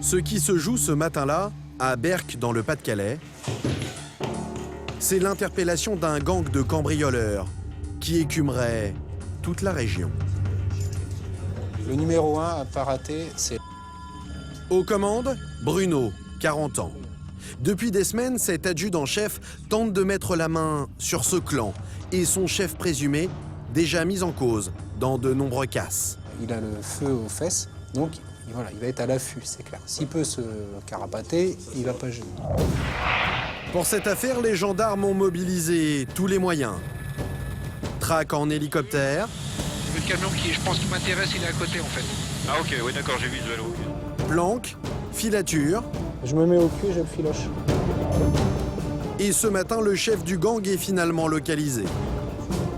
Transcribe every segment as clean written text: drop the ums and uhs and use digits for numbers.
Ce qui se joue ce matin-là, à Berck dans le Pas-de-Calais, c'est l'interpellation d'un gang de cambrioleurs qui écumerait toute la région. Le numéro 1 à pas rater, c'est... Aux commandes, Bruno, 40 ans. Depuis des semaines, cet adjudant-chef tente de mettre la main sur ce clan et son chef présumé, déjà mis en cause dans de nombreux casses. Il a le feu aux fesses, donc voilà, il va être à l'affût, c'est clair. S'il peut se carapater, il va pas gêner. Pour cette affaire, les gendarmes ont mobilisé tous les moyens. Traque en hélicoptère. Le camion qui, je pense, qui m'intéresse, il est à côté en fait. Ah ok, oui d'accord, j'ai vu le vélo. Planque, filature. Je me mets au cul, je le filoche. Et ce matin, le chef du gang est finalement localisé.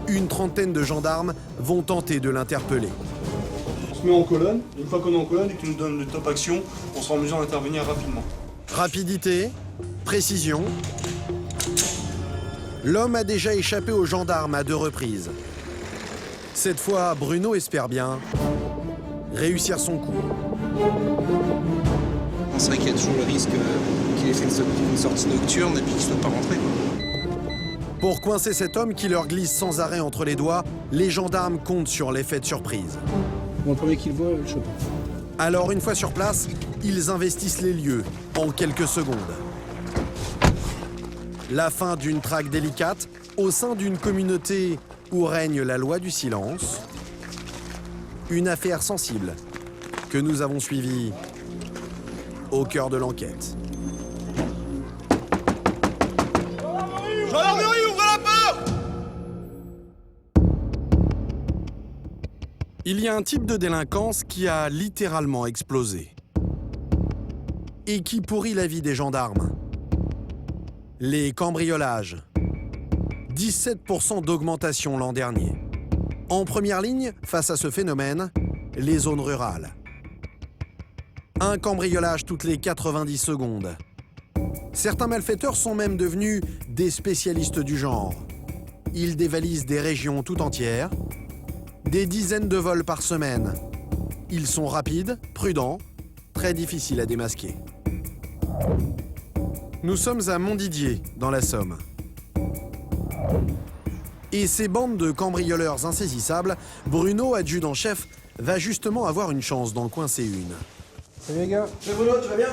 Une trentaine de gendarmes vont tenter de l'interpeller. On se met en colonne, et une fois qu'on est en colonne et que tu nous donnes le top action, on sera en mesure d'intervenir rapidement. Rapidité, précision. L'homme a déjà échappé aux gendarmes à 2 reprises. Cette fois, Bruno espère bien réussir son coup. C'est vrai qu'il y a toujours le risque qu'il ait fait une sortie nocturne et puis qu'il ne soit pas rentré, quoi. Pour coincer cet homme qui leur glisse sans arrêt entre les doigts, les gendarmes comptent sur l'effet de surprise. Bon, le premier qu'il voit, le chope. Alors, une fois sur place, ils investissent les lieux en quelques secondes. La fin d'une traque délicate au sein d'une communauté où règne la loi du silence. Une affaire sensible que nous avons suivie au cœur de l'enquête. Gendarmerie, ouvrez la porte! Il y a un type de délinquance qui a littéralement explosé et qui pourrit la vie des gendarmes. Les cambriolages. 17% d'augmentation l'an dernier. En première ligne, face à ce phénomène, les zones rurales. Un cambriolage toutes les 90 secondes. Certains malfaiteurs sont même devenus des spécialistes du genre. Ils dévalisent des régions tout entières, des dizaines de vols par semaine. Ils sont rapides, prudents, très difficiles à démasquer. Nous sommes à Montdidier, dans la Somme. Et ces bandes de cambrioleurs insaisissables, Bruno, adjudant-chef, va justement avoir une chance d'en coincer une. Salut les gars. Salut Bruno, tu vas bien?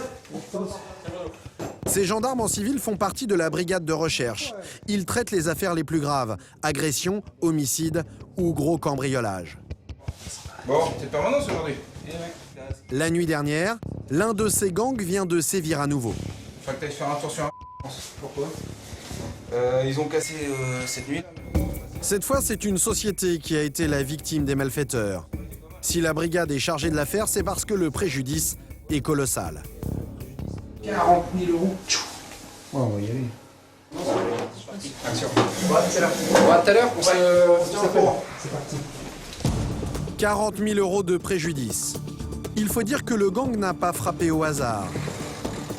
Ces gendarmes en civil font partie de la brigade de recherche. Ils traitent les affaires les plus graves, agressions, homicides ou gros cambriolages. Bon, t'es permanence aujourd'hui? La nuit dernière, l'un de ces gangs vient de sévir à nouveau. Faut que t'ailles faire un tour sur un... Pourquoi? Ils ont cassé cette nuit. Cette fois, c'est une société qui a été la victime des malfaiteurs. Si la brigade est chargée de l'affaire, c'est parce que le préjudice est colossal. 40 000 €. Ouais, on va y aller. Action. Ouais, tout à l'heure, on s'appelle. C'est parti. 40 000 € de préjudice. Il faut dire que le gang n'a pas frappé au hasard.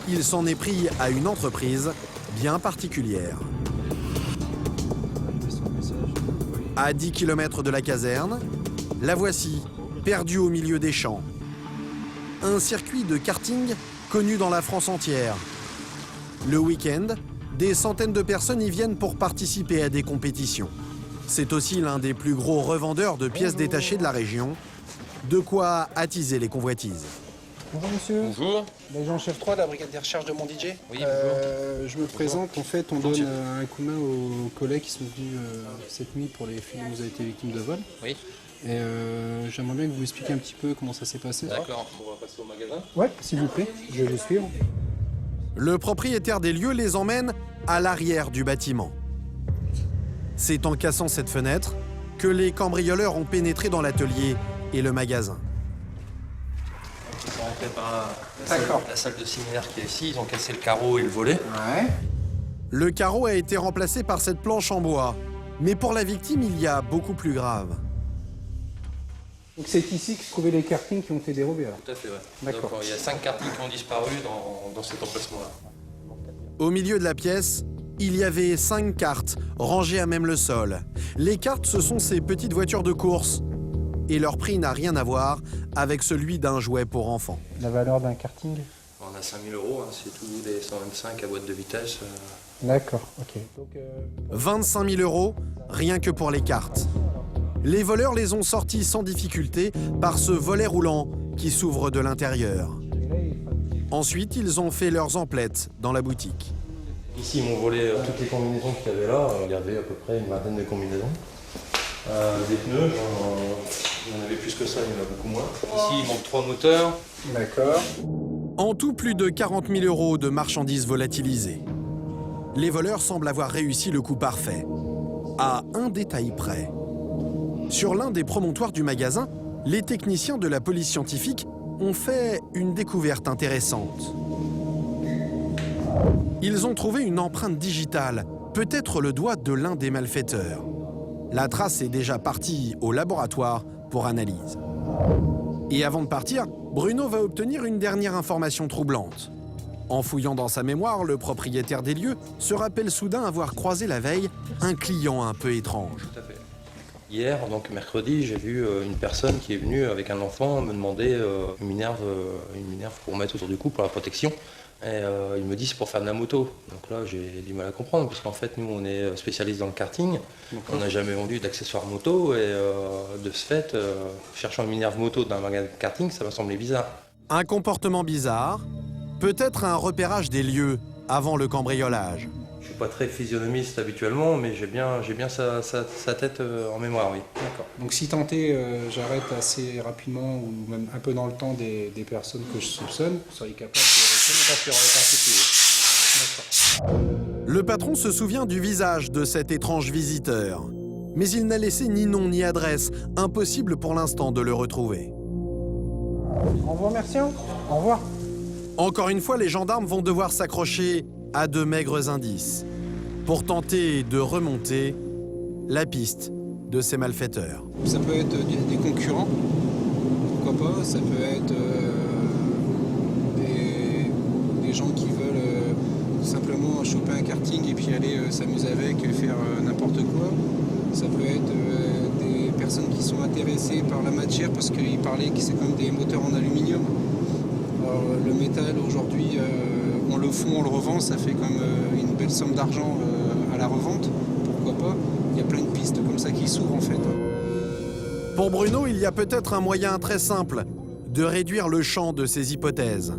Il s'en est pris à une entreprise bien particulière. À 10 km de la caserne, la voici, perdue au milieu des champs. Un circuit de karting connu dans la France entière. Le week-end, des centaines de personnes y viennent pour participer à des compétitions. C'est aussi l'un des plus gros revendeurs de pièces détachées de la région, de quoi attiser les convoitises. Bonjour monsieur. Bonjour. L'agent chef 3 de la brigade des recherches de Montdidier. Oui, je me présente, en fait, on donne un coup de main aux collègues qui sont venus cette nuit pour les filles où vous avez été victime de vol. Oui. Et j'aimerais bien que vous expliquiez un petit peu comment ça s'est passé. D'accord, on va passer au magasin. Ouais, s'il vous plaît, je vais vous suivre. Le propriétaire des lieux les emmène à l'arrière du bâtiment. C'est en cassant cette fenêtre que les cambrioleurs ont pénétré dans l'atelier et le magasin. Ils sont rentrés par D'accord. la salle de séminaire qui est ici, ils ont cassé le carreau et le volet. Ouais. Le carreau a été remplacé par cette planche en bois. Mais pour la victime, il y a beaucoup plus grave. Donc c'est ici que se trouvaient les kartings qui ont été dérobés alors. Tout à fait, ouais. D'accord. Donc il y a 5 kartings qui ont disparu dans cet emplacement-là. Au milieu de la pièce, il y avait 5 cartes, rangées à même le sol. Les cartes, ce sont ces petites voitures de course. Et leur prix n'a rien à voir avec celui d'un jouet pour enfants. La valeur d'un karting? On a 5 000 €, hein, c'est tout des 125 à boîte de vitesse. D'accord, ok. 25 000 €, rien que pour les cartes. Les voleurs les ont sortis sans difficulté par ce volet roulant qui s'ouvre de l'intérieur. Ensuite, ils ont fait leurs emplettes dans la boutique. Ici, ils m'ont volé toutes les combinaisons qu'il y avait là. Il y avait à peu près une vingtaine de combinaisons. Des pneus, il y en avait plus que ça, il y en a beaucoup moins. Ici, il manque 3 moteurs. D'accord. En tout, plus de 40 000 € de marchandises volatilisées. Les voleurs semblent avoir réussi le coup parfait, à un détail près. Sur l'un des promontoires du magasin, les techniciens de la police scientifique ont fait une découverte intéressante. Ils ont trouvé une empreinte digitale, peut-être le doigt de l'un des malfaiteurs. La trace est déjà partie au laboratoire pour analyse. Et avant de partir, Bruno va obtenir une dernière information troublante. En fouillant dans sa mémoire, le propriétaire des lieux se rappelle soudain avoir croisé la veille un client un peu étrange. Tout à fait. Hier, donc mercredi, j'ai vu une personne qui est venue avec un enfant me demander une minerve pour mettre autour du cou pour la protection. Et il me dit c'est pour faire de la moto. Donc là, j'ai du mal à comprendre parce qu'en fait, nous, on est spécialistes dans le karting. On n'a jamais vendu d'accessoires moto et de ce fait, cherchant une minerve moto dans un magasin de karting, ça m'a semblé bizarre. Un comportement bizarre, peut-être un repérage des lieux avant le cambriolage. Je suis pas très physionomiste habituellement, mais j'ai bien sa tête en mémoire, oui. D'accord. Donc si tenté, j'arrête assez rapidement ou même un peu dans le temps des personnes que je soupçonne, vous seriez capable de reconnaître. Le patron se souvient du visage de cet étrange visiteur. Mais il n'a laissé ni nom ni adresse, impossible pour l'instant de le retrouver. Au revoir, merci. Au revoir. Encore une fois, les gendarmes vont devoir s'accrocher à de maigres indices pour tenter de remonter la piste de ces malfaiteurs. Ça peut être des concurrents, pourquoi pas, ça peut être des gens qui veulent simplement choper un karting et puis aller s'amuser avec et faire n'importe quoi. Ça peut être des personnes qui sont intéressées par la matière parce qu'ils parlaient que c'est comme des moteurs en aluminium. Alors, le métal aujourd'hui, on le fond, on le revend, ça fait comme une belle somme d'argent à la revente. Pourquoi pas? Il y a plein de pistes comme ça qui s'ouvrent en fait. Pour Bruno, il y a peut-être un moyen très simple de réduire le champ de ses hypothèses.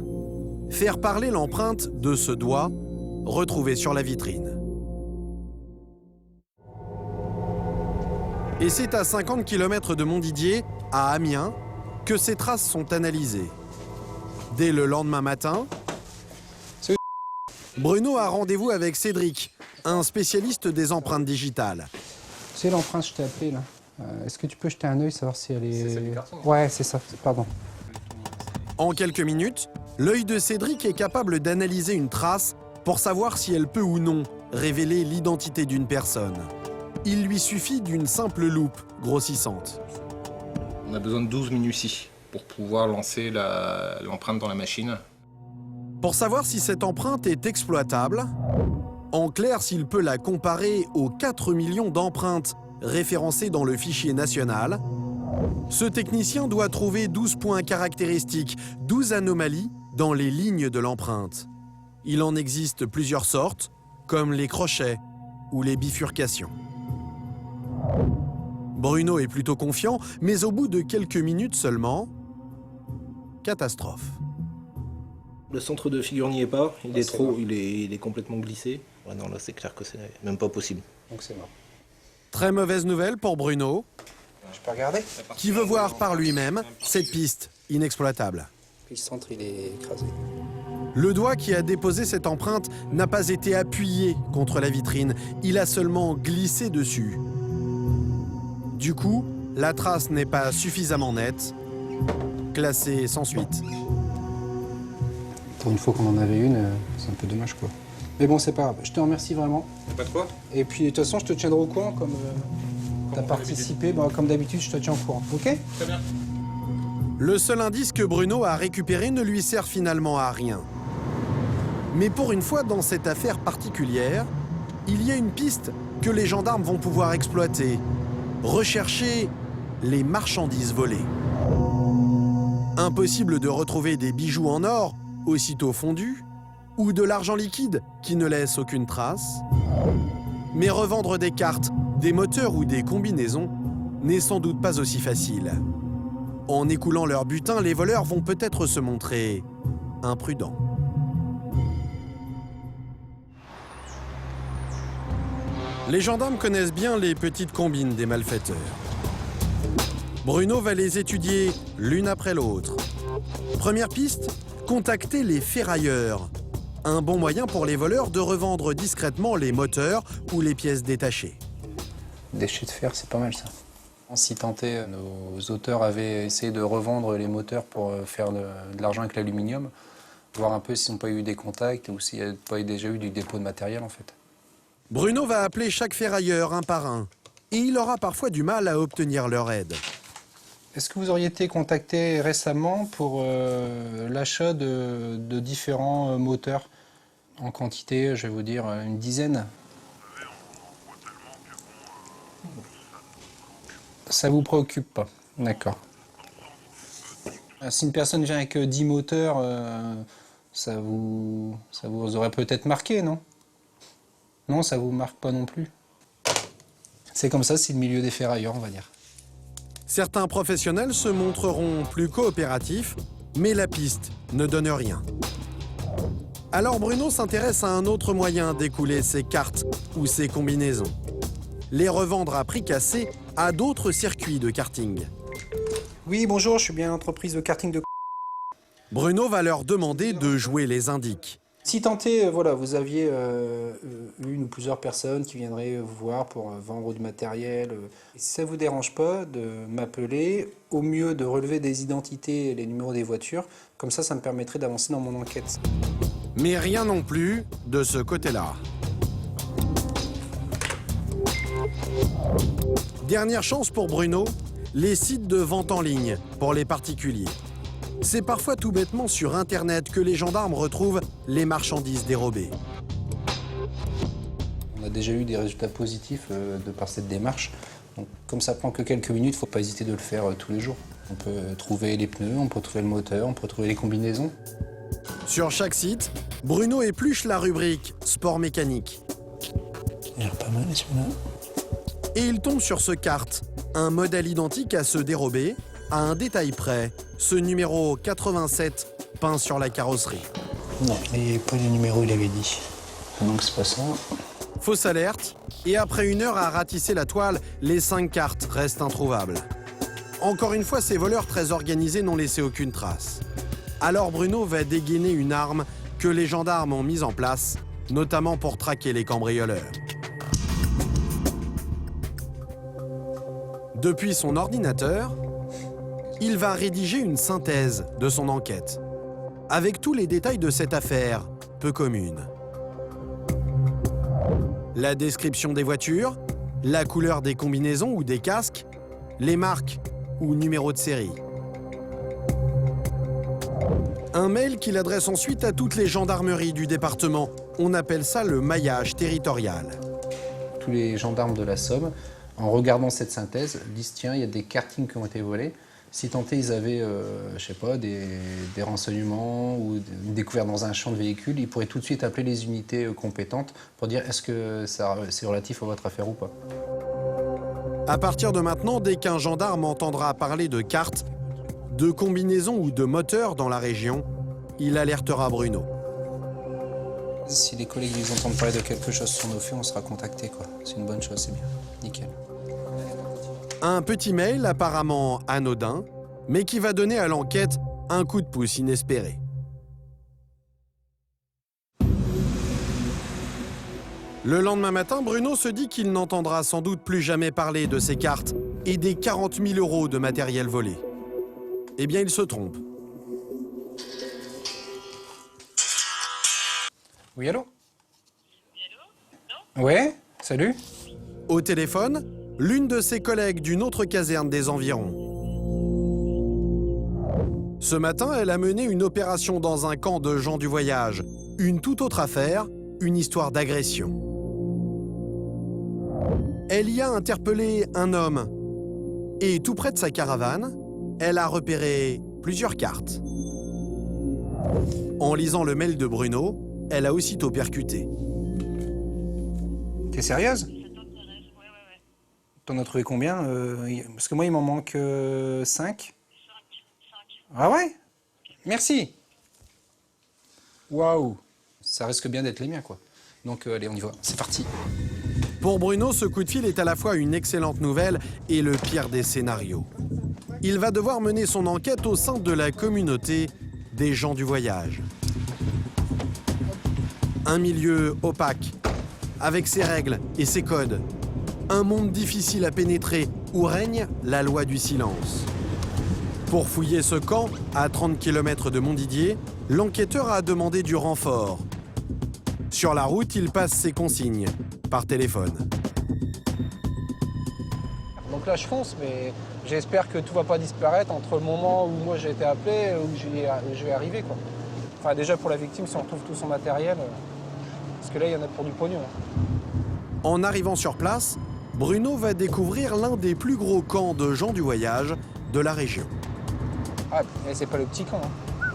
Faire parler l'empreinte de ce doigt retrouvé sur la vitrine. Et c'est à 50 km de Montdidier, à Amiens, que ces traces sont analysées. Dès le lendemain matin, Bruno a rendez-vous avec Cédric, un spécialiste des empreintes digitales. C'est l'empreinte, je t'ai appelé là. Est-ce que tu peux jeter un œil, savoir si elle est... C'est celle du carton. Ouais, c'est ça, pardon. En quelques minutes, l'œil de Cédric est capable d'analyser une trace pour savoir si elle peut ou non révéler l'identité d'une personne. Il lui suffit d'une simple loupe grossissante. On a besoin de 12 minuties pour pouvoir lancer l'empreinte dans la machine. Pour savoir si cette empreinte est exploitable, en clair s'il peut la comparer aux 4 millions d'empreintes référencées dans le fichier national, ce technicien doit trouver 12 points caractéristiques, 12 anomalies dans les lignes de l'empreinte. Il en existe plusieurs sortes, comme les crochets ou les bifurcations. Bruno est plutôt confiant, mais au bout de quelques minutes seulement, catastrophe. Le centre de figure n'y est pas, il est complètement glissé. Ouais, non, là c'est clair que c'est même pas possible. Donc c'est mort. Très mauvaise nouvelle pour Bruno, Je peux regarder? qui veut voir par lui-même cette piste inexploitable. Puis le centre, il est écrasé. Le doigt qui a déposé cette empreinte n'a pas été appuyé contre la vitrine, il a seulement glissé dessus. Du coup, la trace n'est pas suffisamment nette, classée sans suite. Pour une fois qu'on en avait une, c'est un peu dommage quoi. Mais bon, c'est pas grave. Je te remercie vraiment. Pas de quoi? Et puis de toute façon, je te tiendrai au courant comme tu as participé. Bah, comme d'habitude, je te tiens au courant. Ok? Très bien. Le seul indice que Bruno a récupéré ne lui sert finalement à rien. Mais pour une fois dans cette affaire particulière, il y a une piste que les gendarmes vont pouvoir exploiter. Rechercher les marchandises volées. Impossible de retrouver des bijoux en or aussitôt fondu, ou de l'argent liquide qui ne laisse aucune trace. Mais revendre des cartes, des moteurs ou des combinaisons n'est sans doute pas aussi facile. En écoulant leur butin, les voleurs vont peut-être se montrer imprudents. Les gendarmes connaissent bien les petites combines des malfaiteurs. Bruno va les étudier l'une après l'autre. Première piste, contacter les ferrailleurs. Un bon moyen pour les voleurs de revendre discrètement les moteurs ou les pièces détachées. Déchets de fer, c'est pas mal ça. Si tant est, nos auteurs avaient essayé de revendre les moteurs pour faire de l'argent avec l'aluminium, voir un peu s'ils n'ont pas eu des contacts ou s'il n'y a pas déjà eu du dépôt de matériel en fait. Bruno va appeler chaque ferrailleur un par un et il aura parfois du mal à obtenir leur aide. Est-ce que vous auriez été contacté récemment pour l'achat de différents moteurs en quantité, je vais vous dire, une dizaine? Ça vous préoccupe pas? D'accord. Si une personne vient avec 10 moteurs, ça vous aurait peut-être marqué, non? Non, ça vous marque pas non plus? C'est comme ça, c'est le milieu des ferrailleurs, on va dire. Certains professionnels se montreront plus coopératifs, mais la piste ne donne rien. Alors Bruno s'intéresse à un autre moyen d'écouler ses cartes ou ses combinaisons. Les revendre à prix cassé à d'autres circuits de karting. Oui, bonjour, je suis bien l'entreprise de karting de... Bruno va leur demander de jouer les indices. Si tant est, voilà, vous aviez une ou plusieurs personnes qui viendraient vous voir pour vendre du matériel, si ça ne vous dérange pas de m'appeler, au mieux de relever des identités et les numéros des voitures, comme ça me permettrait d'avancer dans mon enquête. Mais rien non plus de ce côté-là. Dernière chance pour Bruno, les sites de vente en ligne pour les particuliers. C'est parfois tout bêtement sur Internet que les gendarmes retrouvent les marchandises dérobées. On a déjà eu des résultats positifs de par cette démarche. Donc, comme ça prend que quelques minutes, il ne faut pas hésiter de le faire tous les jours. On peut trouver les pneus, on peut trouver le moteur, on peut trouver les combinaisons. Sur chaque site, Bruno épluche la rubrique « Sport mécanique ». Il a l'air pas mal celui-là. Et il tombe sur ce kart, un modèle identique à ce dérobé, à un détail près, ce numéro 87 peint sur la carrosserie. Non, il n'y avait pas le numéro, il avait dit. Donc c'est pas ça. Fausse alerte, et après 1 heure à ratisser la toile, les 5 cartes restent introuvables. Encore une fois, ces voleurs très organisés n'ont laissé aucune trace. Alors Bruno va dégainer une arme que les gendarmes ont mise en place, notamment pour traquer les cambrioleurs. Depuis son ordinateur, il va rédiger une synthèse de son enquête, avec tous les détails de cette affaire peu commune. La description des voitures, la couleur des combinaisons ou des casques, les marques ou numéros de série. Un mail qu'il adresse ensuite à toutes les gendarmeries du département. On appelle ça le maillage territorial. Tous les gendarmes de la Somme, en regardant cette synthèse, disent tiens, il y a des kartings qui ont été volés. Si tant est, ils avaient, je sais pas, des renseignements ou une découverte dans un champ de véhicule, ils pourraient tout de suite appeler les unités compétentes pour dire est-ce que c'est relatif à votre affaire ou pas. À partir de maintenant, dès qu'un gendarme entendra parler de cartes, de combinaisons ou de moteurs dans la région, il alertera Bruno. Si les collègues ils entendent parler de quelque chose sur nos faits, on sera contacté, quoi. C'est une bonne chose, c'est bien. Nickel. Un petit mail apparemment anodin, mais qui va donner à l'enquête un coup de pouce inespéré. Le lendemain matin, Bruno se dit qu'il n'entendra sans doute plus jamais parler de ces cartes et des 40 000 € de matériel volé. Eh bien, il se trompe. Oui, allô? Ouais, salut? Au téléphone, l'une de ses collègues d'une autre caserne des environs. Ce matin, elle a mené une opération dans un camp de gens du voyage. Une toute autre affaire, une histoire d'agression. Elle y a interpellé un homme. Et tout près de sa caravane, elle a repéré plusieurs cartes. En lisant le mail de Bruno, elle a aussitôt percuté. T'es sérieuse? T'en as trouvé combien? Parce que moi, il m'en manque 5. Ah ouais? Merci. Waouh. Ça risque bien d'être les miens, quoi. Donc, allez, on y va. C'est parti. Pour Bruno, ce coup de fil est à la fois une excellente nouvelle et le pire des scénarios. Il va devoir mener son enquête au sein de la communauté des gens du voyage. Un milieu opaque, avec ses règles et ses codes. Un monde difficile à pénétrer où règne la loi du silence. Pour fouiller ce camp, à 30 km de Montdidier, l'enquêteur a demandé du renfort. Sur la route, il passe ses consignes, par téléphone. Donc là, je fonce, mais j'espère que tout va pas disparaître entre le moment où moi j'ai été appelé et où je vais arriver, quoi. Enfin, déjà pour la victime, si on retrouve tout son matériel, parce que là, il y en a pour du pognon. En arrivant sur place, Bruno va découvrir l'un des plus gros camps de gens du voyage de la région. Ah, mais c'est pas le petit camp. Hein.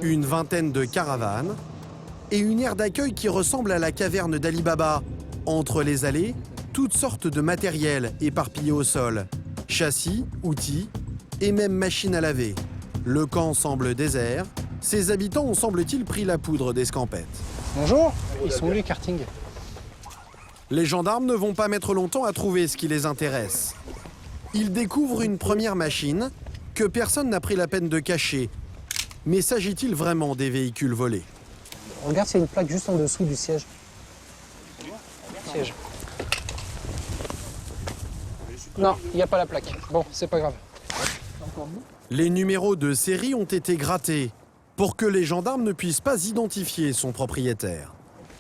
Une vingtaine de caravanes et une aire d'accueil qui ressemble à la caverne d'Ali Baba. Entre les allées, toutes sortes de matériel éparpillés au sol. Châssis, outils et même machines à laver. Le camp semble désert. Ses habitants ont, semble-t-il, pris la poudre d'escampette. Bonjour, ils sont où les kartings? Les gendarmes ne vont pas mettre longtemps à trouver ce qui les intéresse. Ils découvrent une première machine que personne n'a pris la peine de cacher. Mais s'agit-il vraiment des véhicules volés? Regarde, c'est une plaque juste en dessous du siège. Siège. Non, il n'y a pas la plaque. Bon, c'est pas grave. Les numéros de série ont été grattés pour que les gendarmes ne puissent pas identifier son propriétaire.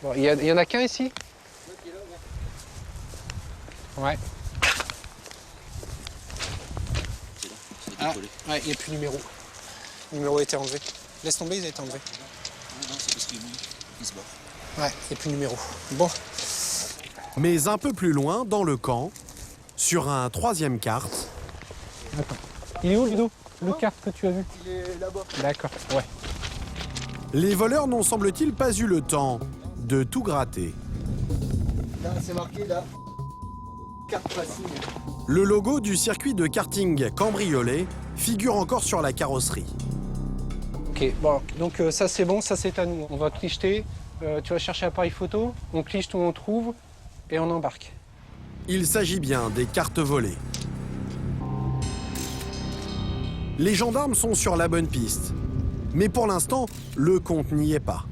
Bon, il y en a qu'un ici? Ouais. Ah, ouais, il n'y a plus de numéro. Le numéro a été enlevé. Laisse tomber, il a été enlevé. Non, c'est parce qu'il se barre. Ouais, il n'y a plus de numéro. Bon. Mais un peu plus loin, dans le camp, sur un troisième kart, Attends. Il est où, Ludo? Le kart que tu as vu? Il est là-bas. D'accord, ouais. les voleurs n'ont semble-t-il pas eu le temps de tout gratter. Là, c'est marqué là. Carte facile. Le logo du circuit de karting cambriolé figure encore sur la carrosserie. Ok, bon, donc ça c'est bon, ça c'est à nous. On va clicheter, tu vas chercher l'appareil photo, on cliche tout, on trouve et on embarque. Il s'agit bien des cartes volées. Les gendarmes sont sur la bonne piste. Mais pour l'instant, le compte n'y est pas.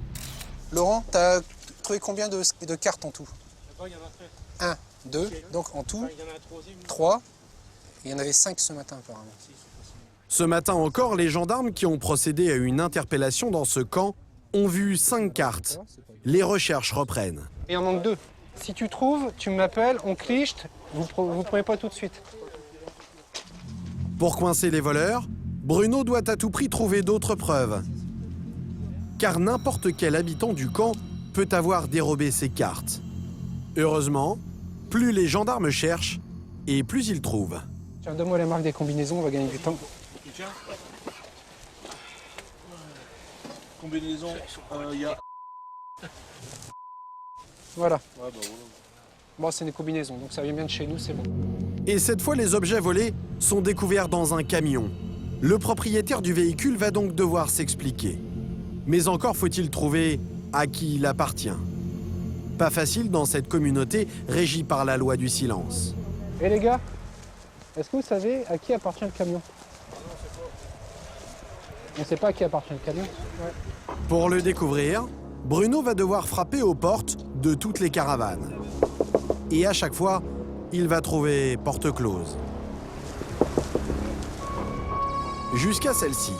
Laurent, t'as trouvé combien de cartes en tout? Il y en a 1, 2, donc en tout, il y en a un troisième. 3. Il y en avait 5 ce matin apparemment. Ce matin encore, les gendarmes qui ont procédé à une interpellation dans ce camp ont vu 5 cartes. Les recherches reprennent. Il en manque 2. Si tu trouves, tu m'appelles, on cliche, vous prenez pas tout de suite. Pour coincer les voleurs, Bruno doit à tout prix trouver d'autres preuves. Car n'importe quel habitant du camp peut avoir dérobé ces cartes. Heureusement, plus les gendarmes cherchent et plus ils trouvent. Tiens, donne-moi les marques des combinaisons, on va gagner du temps. Tiens. Combinaison, il y a. Voilà. Ouais, bah voilà. Bon, c'est des combinaisons, donc ça vient bien de chez nous, c'est bon. Et cette fois, les objets volés sont découverts dans un camion. Le propriétaire du véhicule va donc devoir s'expliquer. Mais encore faut-il trouver à qui il appartient. Pas facile dans cette communauté régie par la loi du silence. Et les gars, est-ce que vous savez à qui appartient le camion? On ne sait pas à qui appartient le camion. Ouais. Pour le découvrir, Bruno va devoir frapper aux portes de toutes les caravanes. Et à chaque fois, il va trouver porte close. Jusqu'à celle-ci.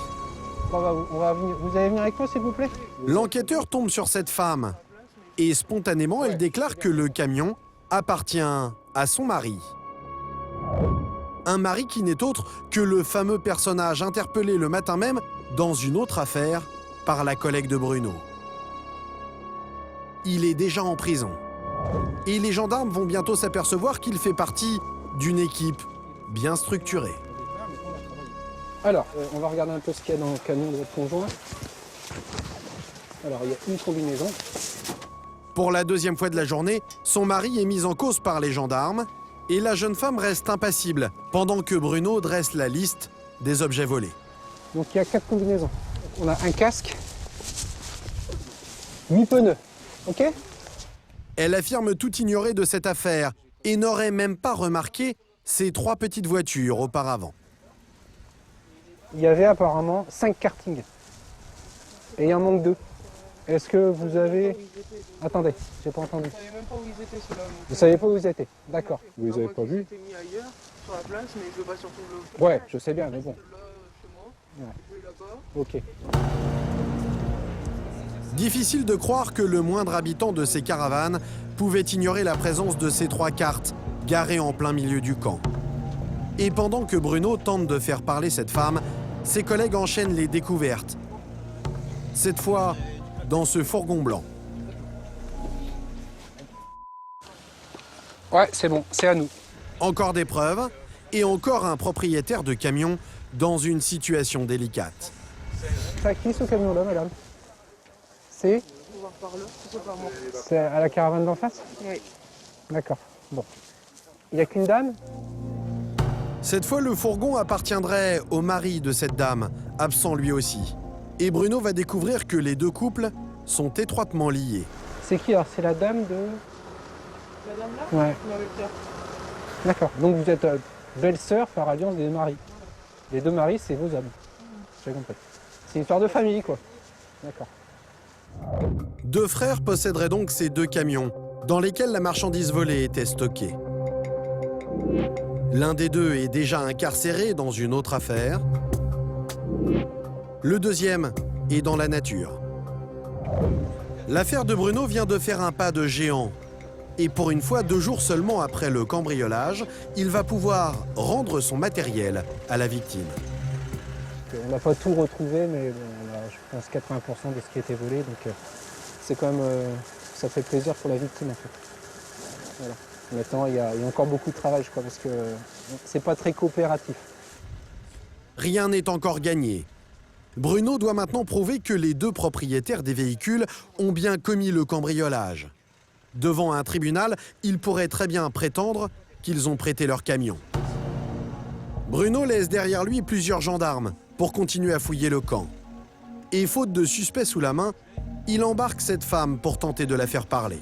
Vous allez venir avec moi, s'il vous plaît? L'enquêteur tombe sur cette femme. Et spontanément, elle déclare que le camion appartient à son mari. Un mari qui n'est autre que le fameux personnage interpellé le matin même dans une autre affaire par la collègue de Bruno. Il est déjà en prison. Et les gendarmes vont bientôt s'apercevoir qu'il fait partie d'une équipe bien structurée. Alors, on va regarder un peu ce qu'il y a dans le camion de votre conjoint. Alors, il y a une combinaison. Pour la deuxième fois de la journée, son mari est mis en cause par les gendarmes et la jeune femme reste impassible pendant que Bruno dresse la liste des objets volés. Donc, il y a 4 combinaisons. On a un casque, 8 pneus. OK? Elle affirme tout ignorer de cette affaire et n'aurait même pas remarqué ces 3 petites voitures auparavant. Il y avait apparemment 5 kartings. Et il en manque 2. Est-ce que vous avez... Attendez, j'ai pas entendu. Je savais même pas où ils étaient ceux-là. Vous savez pas où ils étaient? D'accord. Vous les avez pas vus? Ils étaient mis ailleurs, sur la place, mais je le vois surtout le... Ouais, je sais bien, mais bon. Là, chez moi. Ouais. Là-bas. Ok. Difficile de croire que le moindre habitant de ces caravanes pouvait ignorer la présence de ces 3 cartes garées en plein milieu du camp. Et pendant que Bruno tente de faire parler cette femme, ses collègues enchaînent les découvertes. Cette fois, dans ce fourgon blanc. Ouais, c'est bon, c'est à nous. Encore des preuves et encore un propriétaire de camion dans une situation délicate. C'est à qui ce camion-là, madame? C'est? On va par là, c'est par moi. C'est à la caravane d'en face? Oui. D'accord. Bon. Il n'y a qu'une dame? Cette fois, le fourgon appartiendrait au mari de cette dame, absent lui aussi. Et Bruno va découvrir que les 2 couples sont étroitement liés. C'est qui alors? C'est la dame de... La dame là? Ouais. Ma belle-sœur. D'accord. Donc vous êtes belle-sœur par alliance des maris. Les 2 maris, c'est vos hommes. J'ai compris. C'est une histoire de famille, quoi. D'accord. 2 frères posséderaient donc ces 2 camions, dans lesquels la marchandise volée était stockée. L'un des 2 est déjà incarcéré dans une autre affaire. Le deuxième est dans la nature. L'affaire de Bruno vient de faire un pas de géant. Et pour une fois, 2 jours seulement après le cambriolage, il va pouvoir rendre son matériel à la victime. On n'a pas tout retrouvé, mais bon, on a, je pense, 80% de ce qui a été volé. Donc c'est quand même... ça fait plaisir pour la victime, en fait. Voilà. Maintenant, il y a encore beaucoup de travail, je crois, parce que c'est pas très coopératif. Rien n'est encore gagné. Bruno doit maintenant prouver que les 2 propriétaires des véhicules ont bien commis le cambriolage. Devant un tribunal, il pourrait très bien prétendre qu'ils ont prêté leur camion. Bruno laisse derrière lui plusieurs gendarmes pour continuer à fouiller le camp. Et faute de suspect sous la main, il embarque cette femme pour tenter de la faire parler.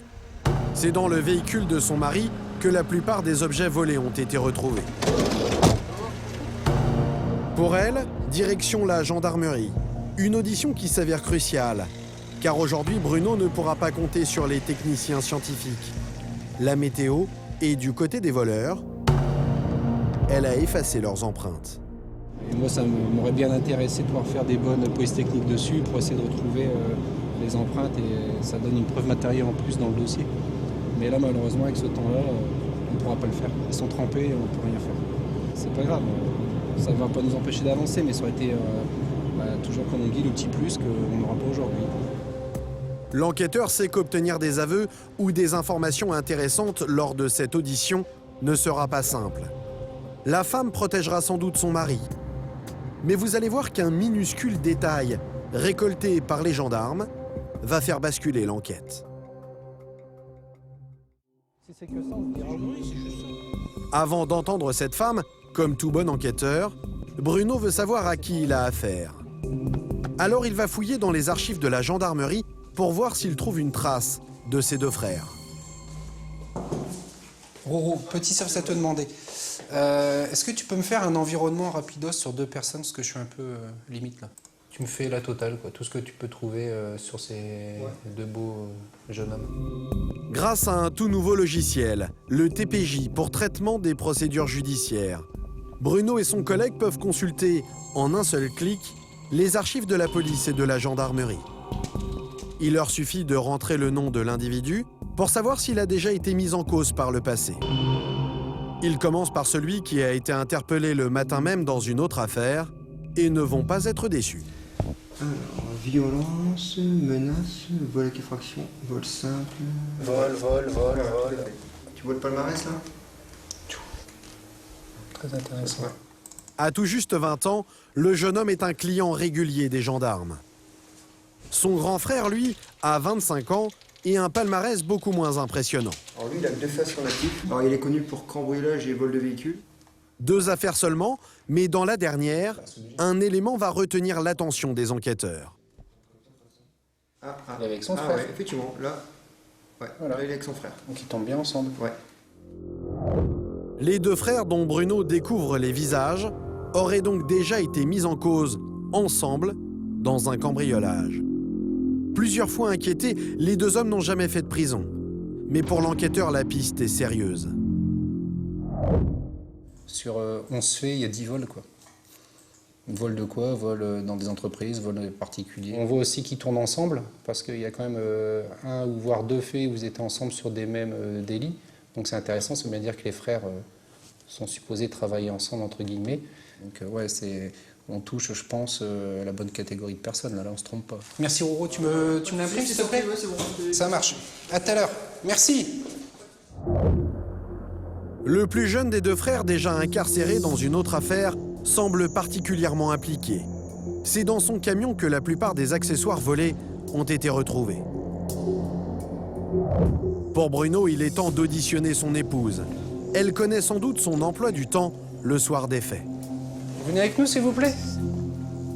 C'est dans le véhicule de son mari que la plupart des objets volés ont été retrouvés. Pour elle, direction la gendarmerie. Une audition qui s'avère cruciale, car aujourd'hui, Bruno ne pourra pas compter sur les techniciens scientifiques. La météo est du côté des voleurs. Elle a effacé leurs empreintes. Et moi, ça m'aurait bien intéressé de pouvoir faire des bonnes polices techniques dessus pour essayer de retrouver les empreintes et ça donne une preuve matérielle en plus dans le dossier. Mais là, malheureusement, avec ce temps-là, on ne pourra pas le faire. Ils sont trempés et on ne peut rien faire. C'est pas grave, ça ne va pas nous empêcher d'avancer, mais ça aurait été toujours, comme on dit, le petit plus qu'on n'aura pas aujourd'hui. L'enquêteur sait qu'obtenir des aveux ou des informations intéressantes lors de cette audition ne sera pas simple. La femme protégera sans doute son mari. Mais vous allez voir qu'un minuscule détail récolté par les gendarmes va faire basculer l'enquête. Si c'est que ça, on dira oui, c'est juste ça. Avant d'entendre cette femme, comme tout bon enquêteur, Bruno veut savoir à qui il a affaire. Alors il va fouiller dans les archives de la gendarmerie pour voir s'il trouve une trace de ses 2 frères. Roro, petit service à te demander. Est-ce que tu peux me faire un environnement rapidos sur 2 personnes, parce que je suis un peu limite là. Tu me fais la totale, quoi, tout ce que tu peux trouver sur ces 2 beaux jeunes hommes. Grâce à un tout nouveau logiciel, le TPJ pour traitement des procédures judiciaires, Bruno et son collègue peuvent consulter en un seul clic les archives de la police et de la gendarmerie. Il leur suffit de rentrer le nom de l'individu pour savoir s'il a déjà été mis en cause par le passé. Ils commencent par celui qui a été interpellé le matin même dans une autre affaire et ne vont pas être déçus. Alors, violence, menace, vol avec effraction, vol simple... Vol. Tu vois le palmarès, là? Très intéressant. À tout juste 20 ans, le jeune homme est un client régulier des gendarmes. Son grand frère, lui, a 25 ans et un palmarès beaucoup moins impressionnant. Alors lui, il a 2 faits sur l'actif. Alors il est connu pour cambriolage et vol de véhicules. 2 affaires seulement, mais dans la dernière, un élément va retenir l'attention des enquêteurs. Il est avec son frère. Ouais, effectivement, là, Voilà. là, il est avec son frère. Donc ils tombent bien ensemble. Ouais. Les 2 frères dont Bruno découvre les visages auraient donc déjà été mis en cause ensemble dans un cambriolage. Plusieurs fois inquiétés, les 2 hommes n'ont jamais fait de prison. Mais pour l'enquêteur, la piste est sérieuse. Sur 11 faits, il y a 10 vols, quoi. Vol de quoi? Vol dans des entreprises, vol particuliers. On voit aussi qu'ils tournent ensemble, parce qu'il y a quand même 1 ou voire 2 faits où vous êtes ensemble sur des mêmes délits. Donc c'est intéressant, ça veut bien dire que les frères sont supposés travailler ensemble, entre guillemets. Donc ouais, on touche, je pense, à la bonne catégorie de personnes. Là, on se trompe pas. Merci Roro, tu me l'imprimes, s'il te plaît? Ouais, c'est bon. Ça marche. À tout à l'heure. Merci. Le plus jeune des 2 frères, déjà incarcéré dans une autre affaire, semble particulièrement impliqué. C'est dans son camion que la plupart des accessoires volés ont été retrouvés. Pour Bruno, il est temps d'auditionner son épouse. Elle connaît sans doute son emploi du temps le soir des faits. Venez avec nous, s'il vous plaît.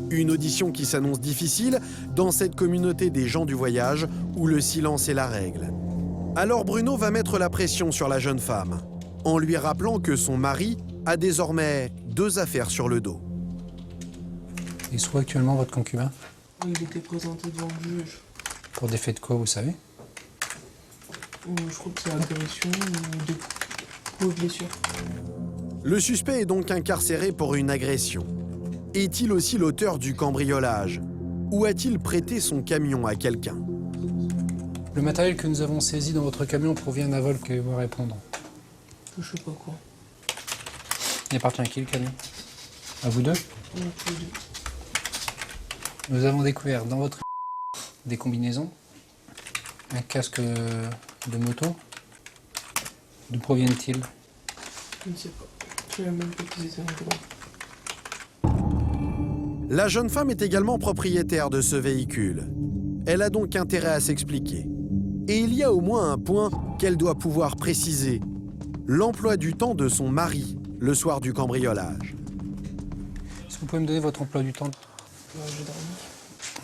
Une audition qui s'annonce difficile dans cette communauté des gens du voyage où le silence est la règle. Alors Bruno va mettre la pression sur la jeune femme, en lui rappelant que son mari a désormais 2 affaires sur le dos. Il se trouve actuellement votre concubin? Il était présenté devant le juge. Pour des faits de quoi, vous savez? Je crois que c'est agression ou blessure. Le suspect est donc incarcéré pour une agression. Est-il aussi l'auteur du cambriolage? Ou a-t-il prêté son camion à quelqu'un? Le matériel que nous avons saisi dans votre camion provient d'un vol que vous répondre. Je sais pas quoi. Il appartient à qui, le camion? À vous 2? Non, tous les 2. Nous avons découvert dans votre des combinaisons, un casque de moto. D'où proviennent-ils? Je ne sais pas. Je ne sais même pas qu'ils étaient dedans. La jeune femme est également propriétaire de ce véhicule. Elle a donc intérêt à s'expliquer. Et il y a au moins un point qu'elle doit pouvoir préciser. L'emploi du temps de son mari le soir du cambriolage. Est-ce que vous pouvez me donner votre emploi du temps? J'ai dormi.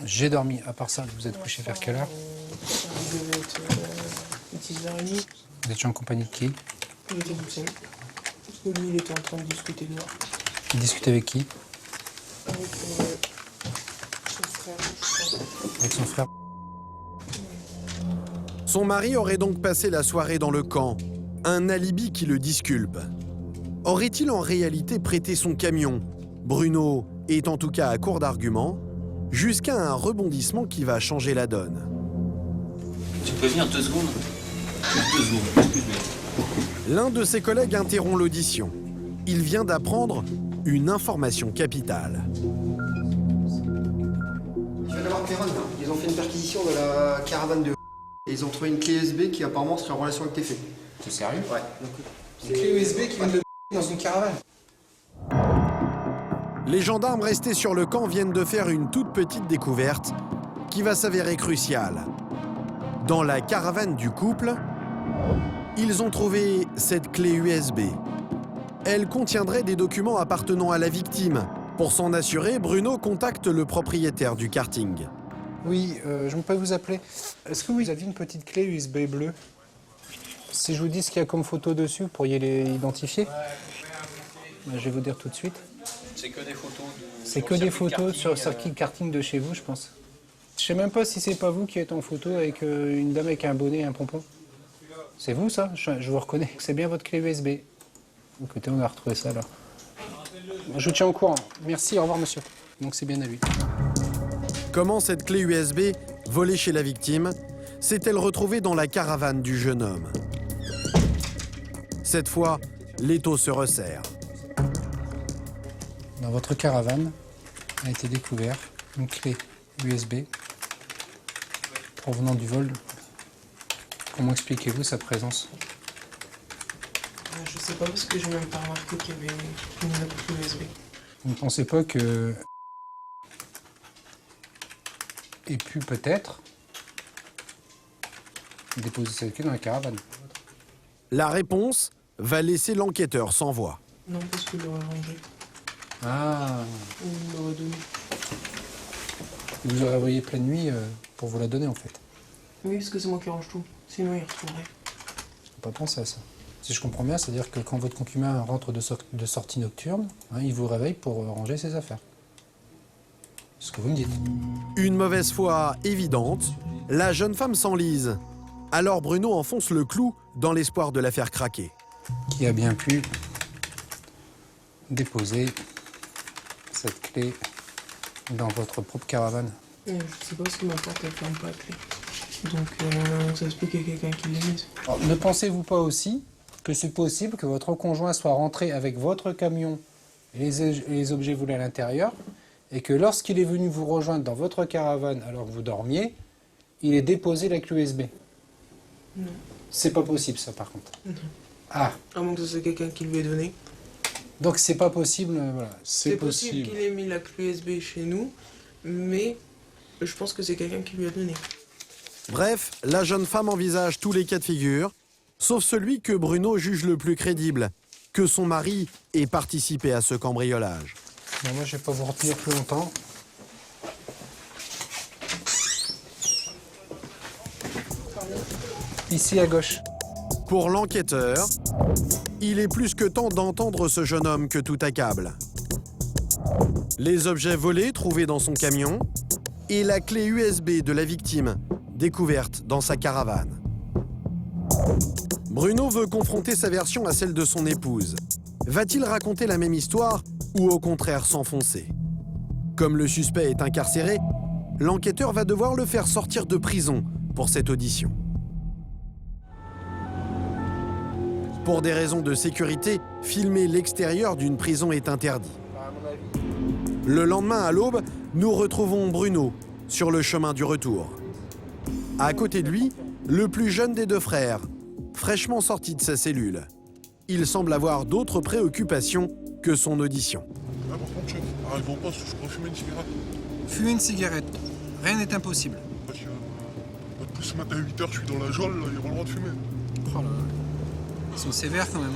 J'ai dormi. À part ça, vous êtes couché vers quelle heure? Il devait être 10h30. Vous étiez en compagnie de qui? Il était tout seul. Parce que lui, il était en train de discuter dehors. Il discutait avec qui? Avec son frère, je crois. Avec son frère. Son mari aurait donc passé la soirée dans le camp, un alibi qui le disculpe. Aurait-il en réalité prêté son camion? Bruno est en tout cas à court d'arguments, jusqu'à un rebondissement qui va changer la donne. Tu peux venir 2 secondes? 2 secondes, excuse-moi. L'un de ses collègues interrompt l'audition. Il vient d'apprendre une information capitale. Je viens d'avoir Perron, là. Ils ont fait une perquisition de la caravane de et ils ont trouvé une clé USB qui apparemment serait en relation avec tes faits. T'es sérieux? Ouais. Une clé USB qui vient de dans une caravane. Les gendarmes restés sur le camp viennent de faire une toute petite découverte qui va s'avérer cruciale. Dans la caravane du couple, ils ont trouvé cette clé USB. Elle contiendrait des documents appartenant à la victime. Pour s'en assurer, Bruno contacte le propriétaire du karting. Oui, je peux vous appeler. Est-ce que vous avez une petite clé USB bleue? Si je vous dis ce qu'il y a comme photo dessus, vous pourriez les identifier? Ben, je vais vous dire tout de suite. C'est que des photos de... C'est que des photos sur le circuit de karting de chez vous, je pense. Je sais même pas si c'est pas vous qui êtes en photo avec une dame avec un bonnet et un pompon. C'est vous, ça? Je vous reconnais. C'est bien votre clé USB. Écoutez, on a retrouvé ça, là. Je vous tiens au courant. Merci, au revoir, monsieur. Donc c'est bien à lui. Comment cette clé USB, volée chez la victime, s'est-elle retrouvée dans la caravane du jeune homme? Cette fois, l'étau se resserre. Dans votre caravane a été découvert une clé USB provenant du vol. Comment expliquez-vous sa présence? Je sais pas parce que j'ai même pas remarqué qu'il y avait une autre clé USB. Vous ne pensez pas que ait pu peut-être déposer cette clé dans la caravane. La réponse va laisser l'enquêteur sans voix. Non, parce qu'il l'aurait rangé. Ah. Ou il l'aurait donné. Vous aurez envoyé pleine nuit pour vous la donner en fait. Oui, parce que c'est moi qui range tout. Sinon, il retrouverait. Faut pas penser à ça. Si je comprends bien, c'est-à-dire que quand votre concubin rentre de sortie nocturne, hein, il vous réveille pour ranger ses affaires. C'est ce que vous me dites. Une mauvaise foi évidente, la jeune femme s'enlise. Alors Bruno enfonce le clou dans l'espoir de la faire craquer. Qui a bien pu déposer cette clé dans votre propre caravane? Je sais pas si ma porte elle ferme pas la clé. Donc ça se peut qu'il y ait quelqu'un qui l'ait mise. Alors, ne pensez-vous pas aussi que c'est possible que votre conjoint soit rentré avec votre camion et les objets volés à l'intérieur et que lorsqu'il est venu vous rejoindre dans votre caravane alors que vous dormiez, il ait déposé la clé USB? Non. C'est pas possible ça par contre. Non. Ah. À moins que ce soit quelqu'un qui lui ait donné. Donc c'est pas possible, voilà. C'est possible qu'il ait mis la clé USB chez nous, mais je pense que c'est quelqu'un qui lui a donné. Bref, la jeune femme envisage tous les cas de figure, sauf celui que Bruno juge le plus crédible, que son mari ait participé à ce cambriolage. Bon, moi je vais pas vous retenir plus longtemps. Ici à gauche. Pour l'enquêteur, il est plus que temps d'entendre ce jeune homme que tout accable. Les objets volés trouvés dans son camion et la clé USB de la victime découverte dans sa caravane. Bruno veut confronter sa version à celle de son épouse. Va-t-il raconter la même histoire ou au contraire s'enfoncer? Comme le suspect est incarcéré, l'enquêteur va devoir le faire sortir de prison pour cette audition. Pour des raisons de sécurité, filmer l'extérieur d'une prison est interdit. Le lendemain à l'aube, nous retrouvons Bruno sur le chemin du retour. À côté de lui, le plus jeune des deux frères, fraîchement sorti de sa cellule. Il semble avoir d'autres préoccupations que son audition. Ah, par contre, chef, arrive au poste, je pourrais fumer une cigarette. Fumer une cigarette, rien n'est impossible. Plus ce matin à 8h, je suis dans la geôle, il n'y a pas le droit de fumer. Oh là là. Ils sont sévères quand même.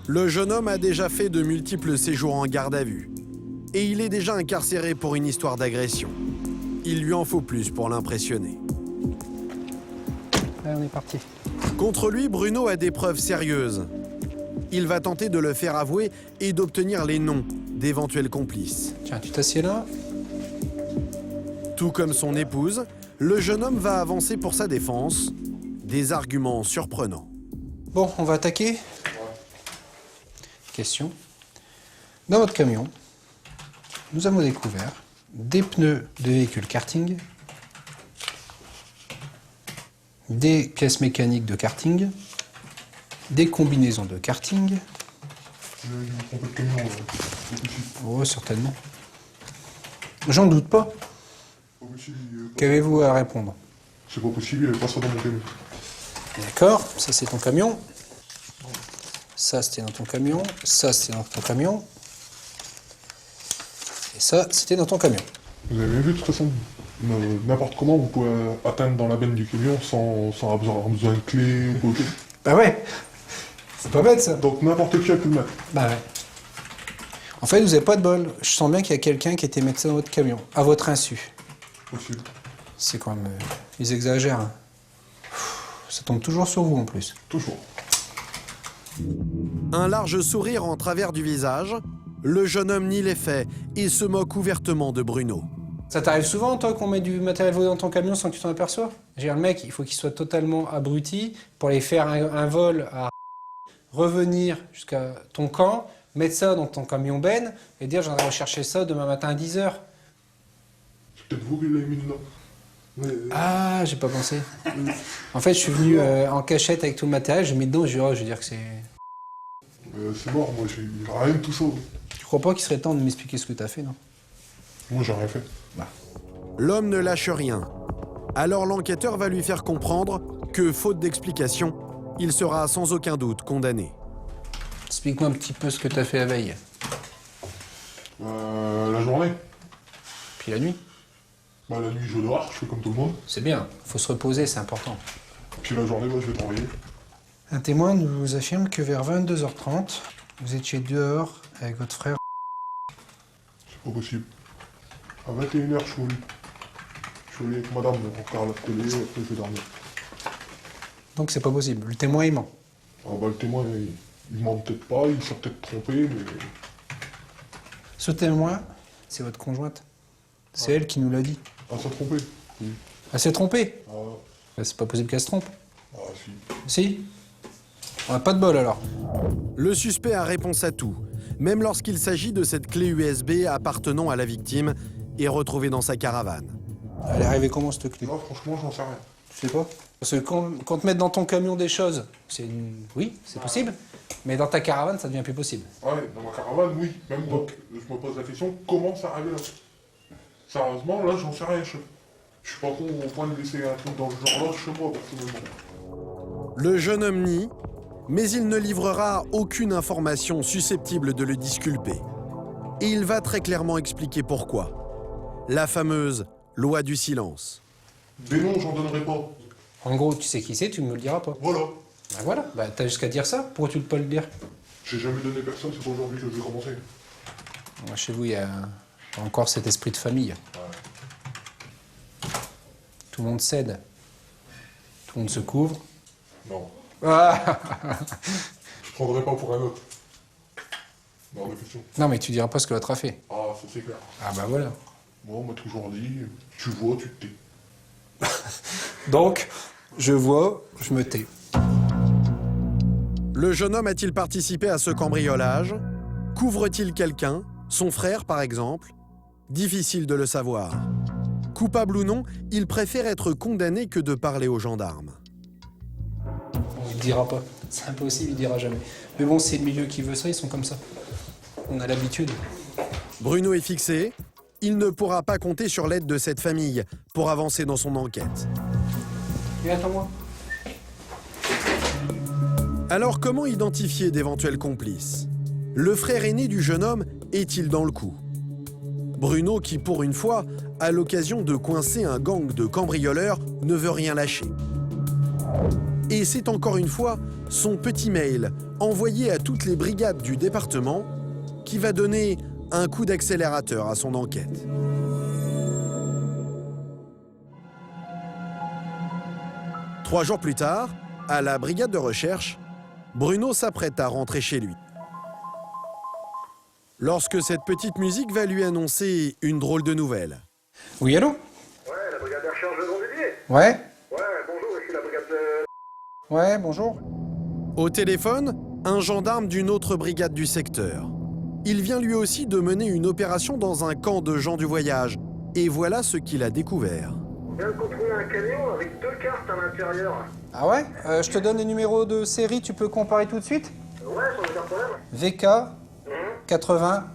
Le jeune homme a déjà fait de multiples séjours en garde à vue. Et il est déjà incarcéré pour une histoire d'agression. Il lui en faut plus pour l'impressionner. Allez, on est parti. Contre lui, Bruno a des preuves sérieuses. Il va tenter de le faire avouer et d'obtenir les noms d'éventuels complices. Tiens, tu t'assieds là. Tout comme son épouse, le jeune homme va avancer pour sa défense des arguments surprenants. Bon, on va attaquer. Question. Dans votre camion, nous avons découvert des pneus de véhicules karting, des pièces mécaniques de karting, des combinaisons de karting. Oh, certainement. J'en doute pas. Qu'avez-vous à répondre? C'est pas possible, il n'y avait pas ça dans mon camion. D'accord, ça c'est ton camion. Ça c'était dans ton camion. Ça c'était dans ton camion. Et ça c'était dans ton camion. Vous avez bien vu de toute façon, n'importe comment vous pouvez atteindre dans la benne du camion sans avoir besoin de clé ou quoi. Bah ouais, c'est pas bête ça. Donc n'importe qui a pu le mettre. Bah ouais. En fait vous avez pas de bol. Je sens bien qu'il y a quelqu'un qui était mettre ça dans votre camion, à votre insu. Possible. C'est quand même... ils exagèrent. Hein. Ça tombe toujours sur vous en plus. Toujours. Un large sourire en travers du visage, le jeune homme nie les faits et se moque ouvertement de Bruno. Ça t'arrive souvent, toi, qu'on met du matériel volé dans ton camion sans que tu t'en aperçoives? Je veux dire, le mec, il faut qu'il soit totalement abruti pour aller faire un vol à revenir jusqu'à ton camp, mettre ça dans ton camion benne et dire j'en vais rechercher ça demain matin à 10h. C'est peut-être vous qui l'avez mis dedans. Ah, j'ai pas pensé. En fait, je suis venu en cachette avec tout le matériel, j'ai mis dedans, je vais dire que c'est... c'est mort, moi, j'ai rien de tout ça. Tu crois pas qu'il serait temps de m'expliquer ce que t'as fait, non? Moi, j'ai rien fait. L'homme ne lâche rien. Alors l'enquêteur va lui faire comprendre que, faute d'explication, il sera sans aucun doute condamné. Explique-moi un petit peu ce que t'as fait la veille. La journée. Puis la nuit. Bah, la nuit, je dors, je fais comme tout le monde. C'est bien, faut se reposer, c'est important. Puis la journée, moi, je vais travailler. Un témoin nous affirme que vers 22h30, vous étiez dehors avec votre frère. C'est pas possible. À 21h, je suis au lit. Je suis au lit avec madame, on regarde la télé, après je vais dormir. Donc c'est pas possible, le témoin il ment. Ah bah, le témoin, il ment peut-être pas, il s'est peut-être trompé, mais... Ce témoin, c'est votre conjointe. C'est elle qui nous l'a dit. Ah, s'est trompé? Oui. Elle s'est trompée? Ah, Bah, c'est pas possible qu'elle se trompe. ah si. Si? On a pas de bol alors. Le suspect a réponse à tout, même lorsqu'il s'agit de cette clé USB appartenant à la victime et retrouvée dans sa caravane. Elle est arrivée comment cette clé? Non, franchement, j'en sais rien. Tu sais pas? Parce que quand te mettre dans ton camion des choses, oui, c'est possible. Mais dans ta caravane, ça devient plus possible. Ouais, dans ma caravane, oui. Même donc, je me pose la question, comment ça arrive là? Sérieusement, là, j'en sais rien. Je suis pas con au point de laisser un truc dans le genre là chez moi, personnellement. Le jeune homme nie, mais il ne livrera aucune information susceptible de le disculper. Et il va très clairement expliquer pourquoi. La fameuse loi du silence. Des noms, j'en donnerai pas. En gros, tu sais qui c'est, tu ne me le diras pas. Voilà. Ben voilà, bah, t'as jusqu'à dire ça. Pourquoi tu ne peux pas le dire? J'ai jamais donné personne, c'est pas aujourd'hui que je vais commencer. Moi, chez vous, il y a encore cet esprit de famille. Ouais. Tout le monde cède. Tout le monde se couvre. Non. Ah Je prendrai pas pour un autre. Non, la question. Non, mais tu diras pas ce que l'autre a fait. Ah, ça c'est clair. Ah bah voilà. Moi, on m'a toujours dit, tu vois, tu te tais. Donc, je vois, je me tais. Le jeune homme a-t-il participé à ce cambriolage? Couvre-t-il quelqu'un? Son frère, par exemple? Difficile de le savoir. Coupable ou non, il préfère être condamné que de parler aux gendarmes. Il ne dira pas. C'est impossible, il dira jamais. Mais bon, c'est le milieu qui veut ça, ils sont comme ça. On a l'habitude. Bruno est fixé. Il ne pourra pas compter sur l'aide de cette famille pour avancer dans son enquête. Et attends-moi. Alors comment identifier d'éventuels complices? Le frère aîné du jeune homme est-il dans le coup? Bruno, qui pour une fois a l'occasion de coincer un gang de cambrioleurs, ne veut rien lâcher. Et c'est encore une fois son petit mail envoyé à toutes les brigades du département qui va donner un coup d'accélérateur à son enquête. Trois jours plus tard, à la brigade de recherche, Bruno s'apprête à rentrer chez lui. Lorsque cette petite musique va lui annoncer une drôle de nouvelle. Oui, allô? Ouais, la brigade de recherche de Grandvilliers. Ouais? Ouais, bonjour, ici la brigade de... Ouais, bonjour. Au téléphone, un gendarme d'une autre brigade du secteur. Il vient lui aussi de mener une opération dans un camp de gens du voyage. Et voilà ce qu'il a découvert. On vient de contrôler un camion avec 2 cartes à l'intérieur. Ah ouais? Je te donne les numéros de série, tu peux comparer tout de suite? Ouais, sans aucun problème. VK 80.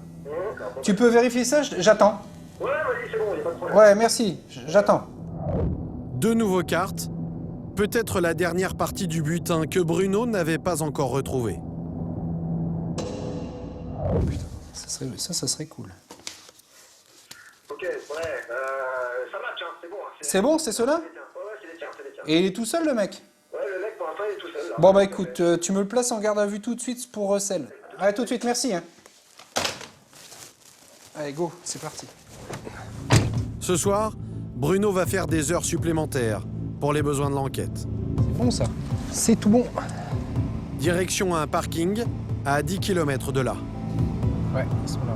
Tu peux vérifier ça? J'attends. Ouais, vas-y, c'est bon, y'a pas de problème. Ouais, merci, j'attends. Deux nouveaux cartes. Peut-être la dernière partie du butin que Bruno n'avait pas encore retrouvé. Putain, ça serait cool. Ok, ouais, ça match, hein, c'est bon. Hein, C'est bon, c'est ceux-là? Ouais, c'est les tiens, c'est les tiens. Et il est tout seul, le mec? Ouais, le mec, pour l'instant, il est tout seul. Là. Bon, bah écoute, tu me le places en garde à vue tout de suite pour Russell. Allez, tout de suite, merci. Hein. Allez, go, c'est parti. Ce soir, Bruno va faire des heures supplémentaires pour les besoins de l'enquête. C'est bon, ça. C'est tout bon. Direction un parking à 10 km de là. Ouais, ils sont là.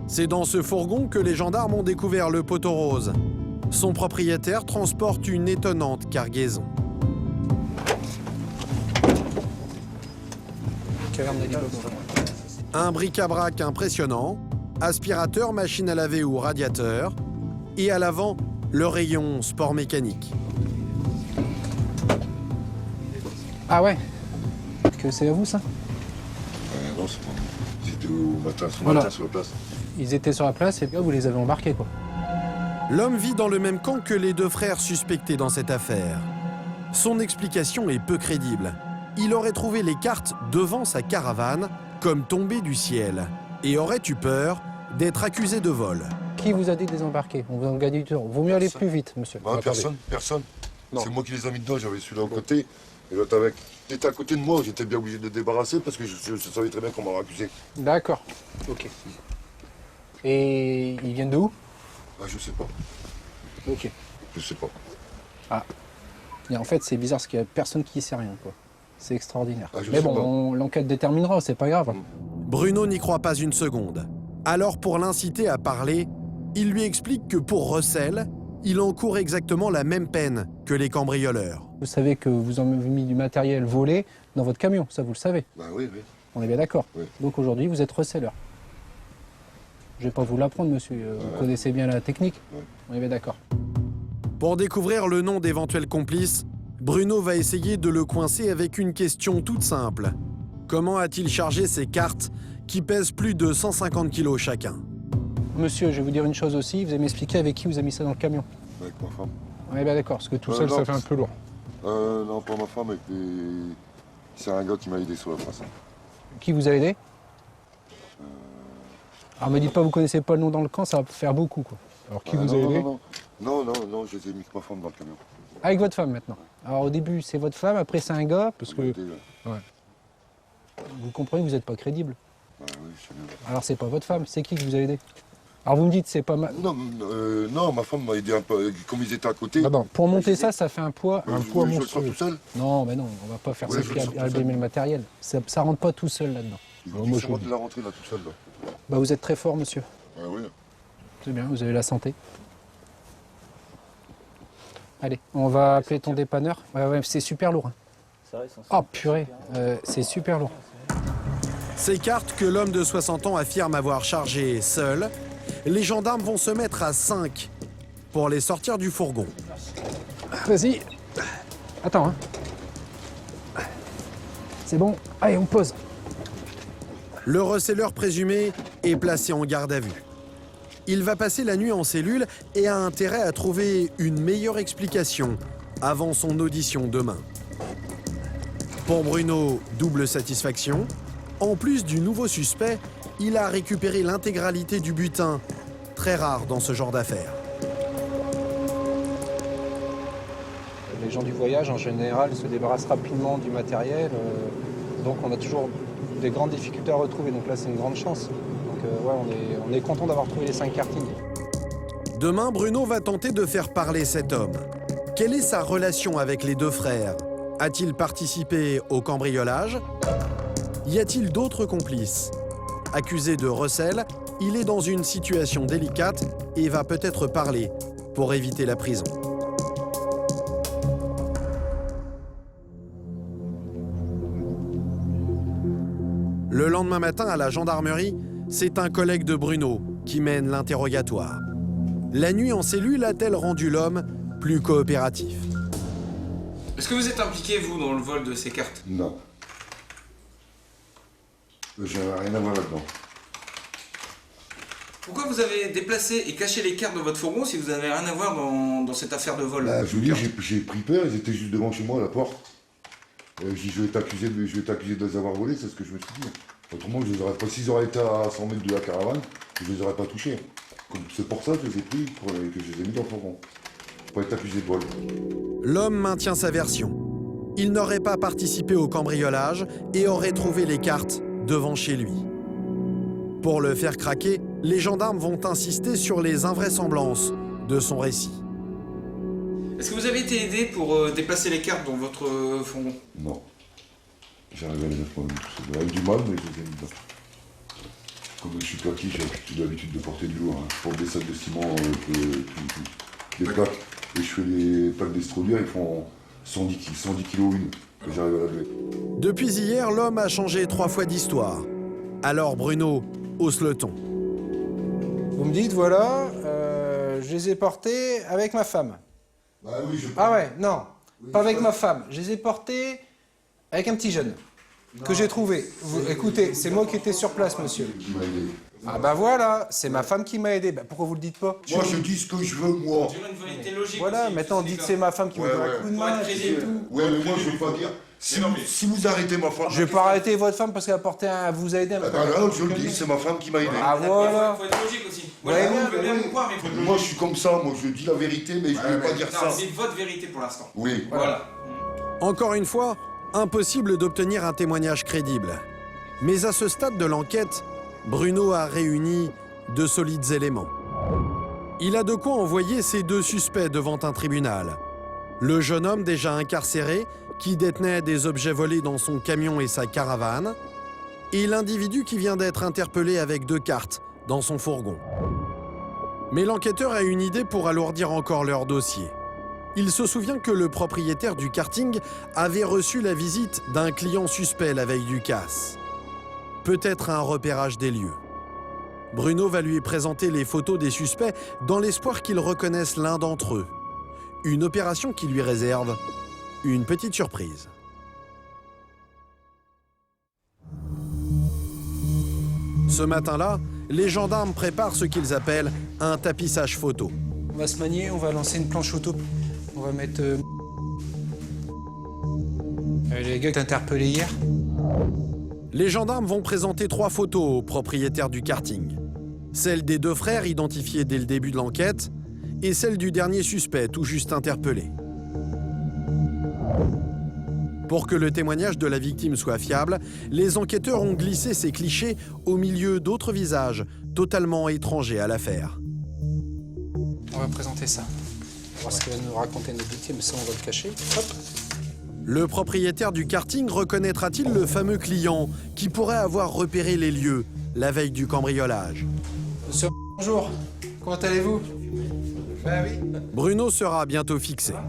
C'est dans ce fourgon que les gendarmes ont découvert le poteau rose. Son propriétaire transporte une étonnante cargaison. Caverne d'hélicoptère. Un bric-à-brac impressionnant, aspirateur, machine à laver ou radiateur, et à l'avant, le rayon sport mécanique. Ah ouais? Que c'est à vous, ça? Non, c'est bon. C'était au matin, Voilà. sur la place. Ils étaient sur la place et vous les avez embarqués, quoi. L'homme vit dans le même camp que les deux frères suspectés dans cette affaire. Son explication est peu crédible. Il aurait trouvé les cartes devant sa caravane, comme tombées du ciel, et aurait eu peur d'être accusé de vol. Qui vous a dit de désembarquer? On vous gagne du temps. Vaut mieux aller plus vite, monsieur. Bah, Attendez. personne. C'est moi qui les ai mis dedans, j'avais celui-là à côté. Et l'autre avec. T'étais à côté de moi, j'étais bien obligé de le débarrasser parce que je savais très bien qu'on m'aurait accusé. D'accord. Ok. Et ils viennent de où? Ah, je sais pas. Ok. Je sais pas. Ah. Et en fait, c'est bizarre parce qu'il n'y a personne qui sait rien, quoi. C'est extraordinaire. Ah, mais bon, l'enquête déterminera, c'est pas grave. Bruno n'y croit pas une seconde. Alors, pour l'inciter à parler, il lui explique que pour recel, il encourt exactement la même peine que les cambrioleurs. Vous savez que vous avez mis du matériel volé dans votre camion, ça vous le savez. Bah oui. On est bien d'accord. Oui. Donc aujourd'hui, vous êtes receleur. Je vais pas vous l'apprendre, monsieur. Vous connaissez bien la technique. On est bien d'accord. Pour découvrir le nom d'éventuels complices, Bruno va essayer de le coincer avec une question toute simple. Comment a-t-il chargé ces cartes qui pèsent plus de 150 kilos chacun? Monsieur, je vais vous dire une chose aussi. Vous allez m'expliquer avec qui vous avez mis ça dans le camion. Avec ma femme. On est bien d'accord, parce que tout seul, non, ça fait un peu lourd. Non, pas ma femme, c'est un gars qui m'a aidé sur la place. Qui vous a aidé? Alors me dites pas, vous connaissez pas le nom dans le camp, ça va faire beaucoup, quoi. Alors qui vous a aidé? Non, je les ai mis que ma femme dans le camion. Avec votre femme maintenant. Alors au début c'est votre femme, après c'est un gars, parce que... Ouais. Vous comprenez que vous n'êtes pas crédible. Oui, je sais bien. Alors c'est pas votre femme, c'est qui vous a aidé? Alors vous me dites c'est pas ma... Non, ma femme m'a aidé un peu, comme ils étaient à côté. Pour monter ça, ça fait un poids Je le monstrueux. sors tout seul. Non, mais non, on va pas faire ça qui abîmer le matériel. Ça rentre pas tout seul là-dedans. Moi, je de la rentrée là tout seul là. Bah vous êtes très fort, monsieur. Oui. C'est bien, vous avez la santé. Allez, on va appeler ton dépanneur. Ouais, c'est super lourd. Oh purée, c'est super lourd. Ces cartes que l'homme de 60 ans affirme avoir chargées seul, les gendarmes vont se mettre à 5 pour les sortir du fourgon. Vas-y. Attends, hein. C'est bon. Allez, on pose. Le receleur présumé est placé en garde à vue. Il va passer la nuit en cellule et a intérêt à trouver une meilleure explication avant son audition demain. Pour Bruno, double satisfaction. En plus du nouveau suspect, il a récupéré l'intégralité du butin, très rare dans ce genre d'affaires. Les gens du voyage, en général, se débarrassent rapidement du matériel. Donc on a toujours des grandes difficultés à retrouver. Donc là, c'est une grande chance. Donc on est content d'avoir trouvé les 5 kartings. Demain, Bruno va tenter de faire parler cet homme. Quelle est sa relation avec les deux frères? A-t-il participé au cambriolage? Y a-t-il d'autres complices? Accusé de recel, il est dans une situation délicate et va peut-être parler pour éviter la prison. Le lendemain matin, à la gendarmerie, c'est un collègue de Bruno qui mène l'interrogatoire. La nuit en cellule a-t-elle rendu l'homme plus coopératif? Est-ce que vous êtes impliqué, vous, dans le vol de ces cartes? Non. J'ai rien à voir là-dedans. Pourquoi vous avez déplacé et caché les cartes dans votre fourgon si vous n'avez rien à voir dans cette affaire de vol? Je vous dis, j'ai pris peur, ils étaient juste devant chez moi à la porte. Je dis, je vais t'accuser de les avoir volés, c'est ce que je me suis dit. Autrement, je les aurais pas. S'ils auraient été à 100 mètres de la caravane, je les aurais pas touchés. C'est pour ça que je les ai pris, que je les ai mis dans le fourgon. Pour être accusé de vol. L'homme maintient sa version. Il n'aurait pas participé au cambriolage et aurait trouvé les cartes devant chez lui. Pour le faire craquer, les gendarmes vont insister sur les invraisemblances de son récit. Est-ce que vous avez été aidé pour déplacer les cartes dans votre fourgon? Non. J'arrive à les mettre moi-même tout seul. Avec du mal, mais je les ai mis dedans. Comme je suis plaqué, j'ai l'habitude de porter du lourd. Je porte des sacs de ciment, des plaques, et je fais les plaques d'estrolière, ils font 110 kilos une. Et j'arrive à la lever. Depuis hier, l'homme a changé 3 fois d'histoire. Alors Bruno hausse le ton. Vous me dites, voilà, je les ai portés avec ma femme. Bah oui, Ah ouais, non, pas avec ma femme. Je les ai portés avec un petit jeune que j'ai trouvé. Écoutez, c'est moi qui étais sur place, monsieur. Qui m'a aidé. Ah bah voilà, c'est ma femme qui m'a aidé. Bah, pourquoi vous le dites pas? Moi, je dis ce que je veux, moi. Une volonté logique. Voilà, aussi, maintenant dites c'est ma femme qui m'a donné un coup de main. Pour être crédible. et tout. Ouais, mais moi, je veux pas dire. Si vous arrêtez ma femme... Je vais pas arrêter votre femme parce qu'elle vous a aidé. Là, je le dis, c'est ma femme qui m'a aidé. Ah voilà. Faut être logique aussi. Ouais, Moi, je suis comme ça, moi, je dis la vérité, mais je ne vais pas dire ça. C'est votre vérité pour l'instant. Oui. Voilà. Encore une fois, impossible d'obtenir un témoignage crédible. Mais à ce stade de l'enquête, Bruno a réuni de solides éléments. Il a de quoi envoyer ses 2 suspects devant un tribunal. Le jeune homme déjà incarcéré, qui détenait des objets volés dans son camion et sa caravane, et l'individu qui vient d'être interpellé avec 2 cartes dans son fourgon. Mais l'enquêteur a une idée pour alourdir encore leur dossier. Il se souvient que le propriétaire du karting avait reçu la visite d'un client suspect la veille du casse. Peut-être un repérage des lieux. Bruno va lui présenter les photos des suspects dans l'espoir qu'ils reconnaissent l'un d'entre eux. Une opération qui lui réserve une petite surprise. Ce matin-là, les gendarmes préparent ce qu'ils appellent un tapissage photo. On va se manier, on va lancer une planche auto. On va mettre... les gars qui t'ont interpellé hier. Les gendarmes vont présenter 3 photos au propriétaire du karting. Celle des 2 frères identifiés dès le début de l'enquête et celle du dernier suspect tout juste interpellé. Pour que le témoignage de la victime soit fiable, les enquêteurs ont glissé ces clichés au milieu d'autres visages totalement étrangers à l'affaire. On va présenter ça. On va voir ce qu'il va nous raconter notre victime, ça on va le cacher. Hop. Le propriétaire du karting reconnaîtra-t-il le fameux client qui pourrait avoir repéré les lieux la veille du cambriolage? Monsieur, bonjour. Comment allez-vous? Ben oui. Bruno sera bientôt fixé. Donc,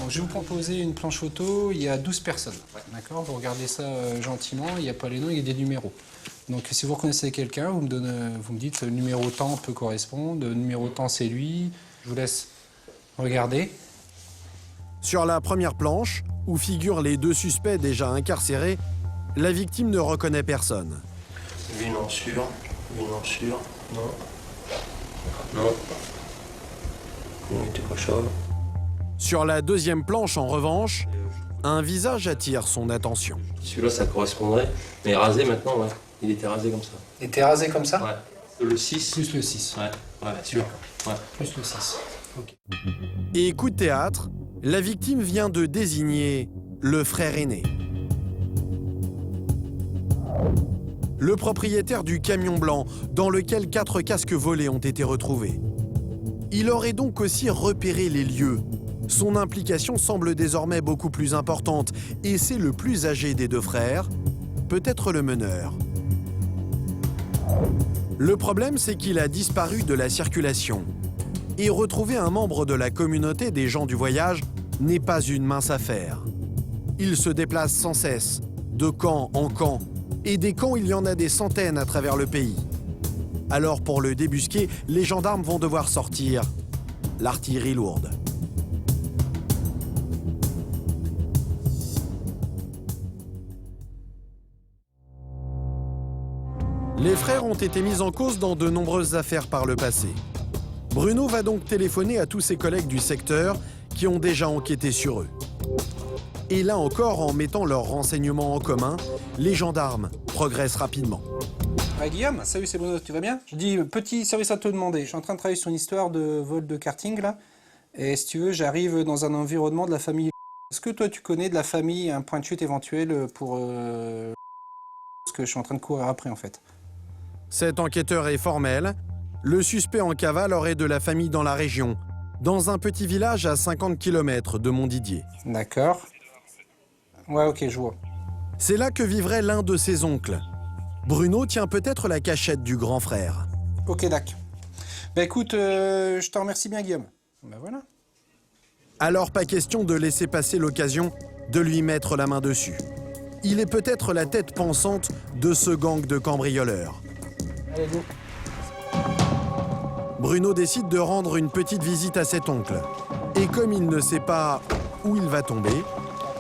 je vais vous proposer une planche photo, il y a 12 personnes. D'accord? Vous regardez ça gentiment, il n'y a pas les noms, il y a des numéros. Donc si vous reconnaissez quelqu'un, vous me dites le numéro tant peut correspondre, le numéro tant c'est lui. Je vous laisse regarder. Sur la première planche, où figurent les 2 suspects déjà incarcérés, la victime ne reconnaît personne. Lui, non sûr. Lui, non sûr. Non. Non. Il n'était pas chauve. Sur la deuxième planche, en revanche, un visage attire son attention. Celui-là, ça correspondrait. Mais rasé maintenant, ouais. Il était rasé comme ça. Il était rasé comme ça? Ouais. Le 6. Plus le 6. Ouais, sûr. Ouais. Plus le 6. Ok. Et coup de théâtre, la victime vient de désigner le frère aîné. Le propriétaire du camion blanc, dans lequel 4 casques volés ont été retrouvés. Il aurait donc aussi repéré les lieux. Son implication semble désormais beaucoup plus importante, et c'est le plus âgé des 2 frères, peut-être le meneur. Le problème, c'est qu'il a disparu de la circulation. Et retrouver un membre de la communauté des gens du voyage n'est pas une mince affaire. Il se déplace sans cesse, de camp en camp, et des camps, il y en a des centaines à travers le pays. Alors pour le débusquer, les gendarmes vont devoir sortir l'artillerie lourde. Les frères ont été mis en cause dans de nombreuses affaires par le passé. Bruno va donc téléphoner à tous ses collègues du secteur qui ont déjà enquêté sur eux. Et là encore, en mettant leurs renseignements en commun, les gendarmes progressent rapidement. Ah, Guillaume, salut, c'est Bruno, tu vas bien? Je dis, petit service à te demander. Je suis en train de travailler sur une histoire de vol de karting, là. Et si tu veux, j'arrive dans un environnement de la famille. Est-ce que toi, tu connais de la famille un point de chute éventuel pour... ce que je suis en train de courir après, en fait. Cet enquêteur est formel. Le suspect en cavale aurait de la famille dans la région, dans un petit village à 50 km de Montdidier. D'accord. Ouais, ok, je vois. C'est là que vivrait l'un de ses oncles. Bruno tient peut-être la cachette du grand frère. Ok, d'accord. Bah écoute, je te remercie bien, Guillaume. Bah voilà. Alors pas question de laisser passer l'occasion de lui mettre la main dessus. Il est peut-être la tête pensante de ce gang de cambrioleurs. Allez, go. Bruno décide de rendre une petite visite à cet oncle. Et comme il ne sait pas où il va tomber,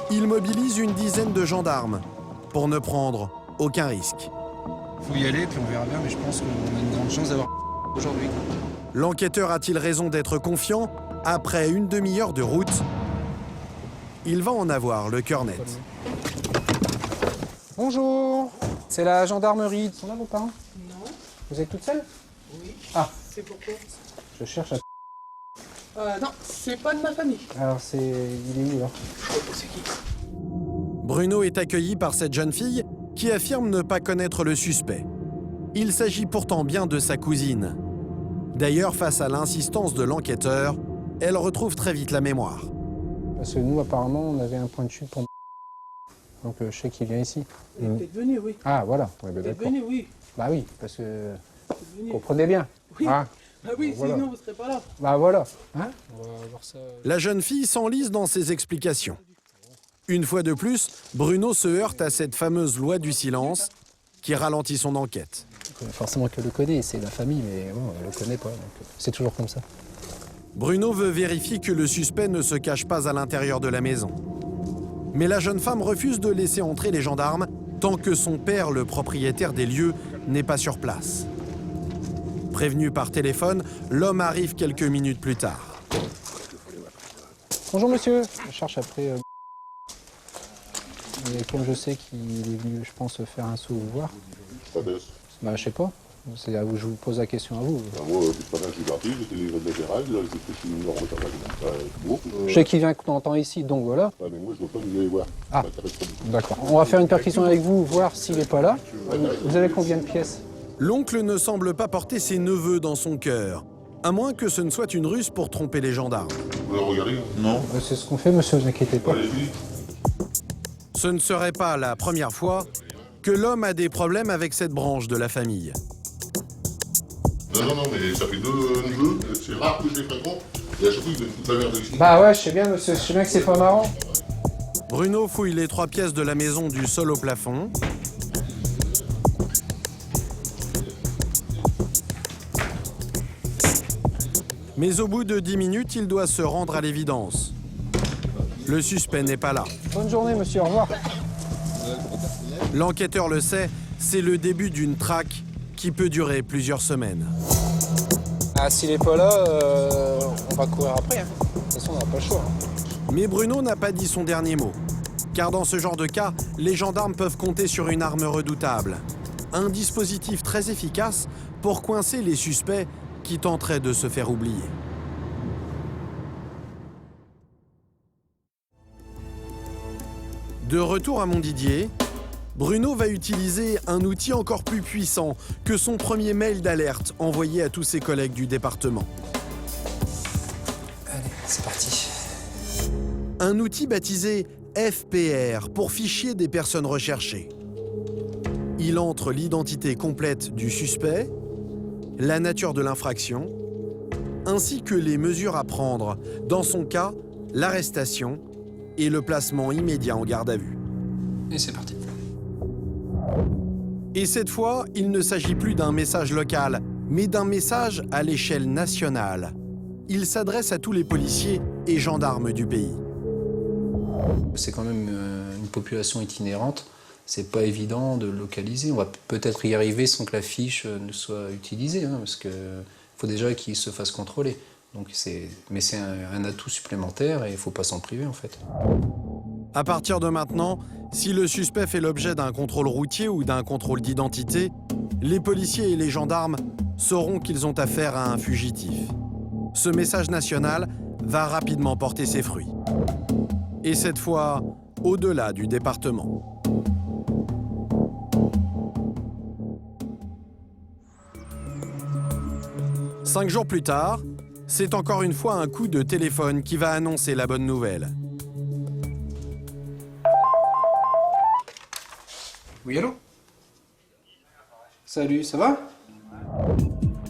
il mobilise une dizaine de gendarmes pour ne prendre aucun risque. Faut y aller, puis on verra bien, mais je pense qu'on a une grande chance d'avoir aujourd'hui. L'enquêteur a-t-il raison d'être confiant? Après une demi-heure de route, il va en avoir le cœur net. Bonjour, c'est la gendarmerie. Ils sont là vos parents? Non. Vous êtes toute seule? Oui. Ah. C'est pourquoi? Je cherche à... Non, c'est pas de ma famille. Alors il est où là? C'est qui? Bruno est accueilli par cette jeune fille qui affirme ne pas connaître le suspect. Il s'agit pourtant bien de sa cousine. D'ailleurs, face à l'insistance de l'enquêteur, elle retrouve très vite la mémoire. Parce que nous, apparemment, on avait un point de chute pour... Donc je sais qu'il vient ici. Il est peut-être venu, oui. Ah, voilà. Ouais, Il est d'accord. venu, oui. Bah oui, parce que... Venu. Comprenez bien. Oui. Ah. Bah oui, Voilà. sinon vous serez pas là. Bah voilà. Hein? On va voir ça. La jeune fille s'enlise dans ses explications. Une fois de plus, Bruno se heurte à cette fameuse loi du silence qui ralentit son enquête. Forcément qu'elle le connaît, c'est la famille, mais bon, elle le connaît pas. Donc c'est toujours comme ça. Bruno veut vérifier que le suspect ne se cache pas à l'intérieur de la maison. Mais la jeune femme refuse de laisser entrer les gendarmes tant que son père, le propriétaire des lieux, n'est pas sur place. Prévenu par téléphone, l'homme arrive quelques minutes plus tard. Bonjour monsieur. Je cherche après... Et comme je sais qu'il est venu, je pense, faire un saut vous voir. Bah je sais pas. C'est à vous, je vous pose la question à vous. Moi, pendant que je suis parti, j'étais livré de latéral, là, j'ai fait une norme de Je sais qu'il vient de temps en temps ici, donc voilà. Ah, mais moi, je ne veux pas nous aller voir. Ah, d'accord. On va faire une perquisition avec vous, voir s'il n'est pas là. Vous avez combien de pièces? L'oncle ne semble pas porter ses neveux dans son cœur, à moins que ce ne soit une ruse pour tromper les gendarmes. Vous le regardez? Non. C'est ce qu'on fait, monsieur, vous inquiétez pas. Ce ne serait pas la première fois que l'homme a des problèmes avec cette branche de la famille. Non, mais ça fait 2 neveux, c'est rare que je les fréquente. Et à chaque fois, ils donnent toute la merde ici. Bah ouais, je sais bien, monsieur, je sais bien que c'est pas marrant. Bruno fouille les 3 pièces de la maison du sol au plafond. Mais au bout de 10 minutes, il doit se rendre à l'évidence. Le suspect n'est pas là. Bonne journée, monsieur, au revoir. L'enquêteur le sait, c'est le début d'une traque qui peut durer plusieurs semaines. Ah, s'il est pas là, on va courir après. Hein. De toute façon, on n'a pas le choix. Hein. Mais Bruno n'a pas dit son dernier mot. Car dans ce genre de cas, les gendarmes peuvent compter sur une arme redoutable. Un dispositif très efficace pour coincer les suspects qui tenteraient de se faire oublier. De retour à Montdidier, Bruno va utiliser un outil encore plus puissant que son premier mail d'alerte envoyé à tous ses collègues du département. Allez, c'est parti. Un outil baptisé FPR pour fichier des personnes recherchées. Il entre l'identité complète du suspect, la nature de l'infraction, ainsi que les mesures à prendre, dans son cas, l'arrestation et le placement immédiat en garde à vue. Et c'est parti. Et cette fois, il ne s'agit plus d'un message local, mais d'un message à l'échelle nationale. Il s'adresse à tous les policiers et gendarmes du pays. C'est quand même une population itinérante. C'est pas évident de localiser. On va peut-être y arriver sans que la fiche ne soit utilisée, hein, parce qu'il faut déjà qu'il se fasse contrôler. Mais c'est un atout supplémentaire et il ne faut pas s'en priver en fait. À partir de maintenant, si le suspect fait l'objet d'un contrôle routier ou d'un contrôle d'identité, les policiers et les gendarmes sauront qu'ils ont affaire à un fugitif. Ce message national va rapidement porter ses fruits. Et cette fois, au-delà du département. Cinq jours plus tard, c'est encore une fois un coup de téléphone qui va annoncer la bonne nouvelle. Oui, allô? Salut, ça va?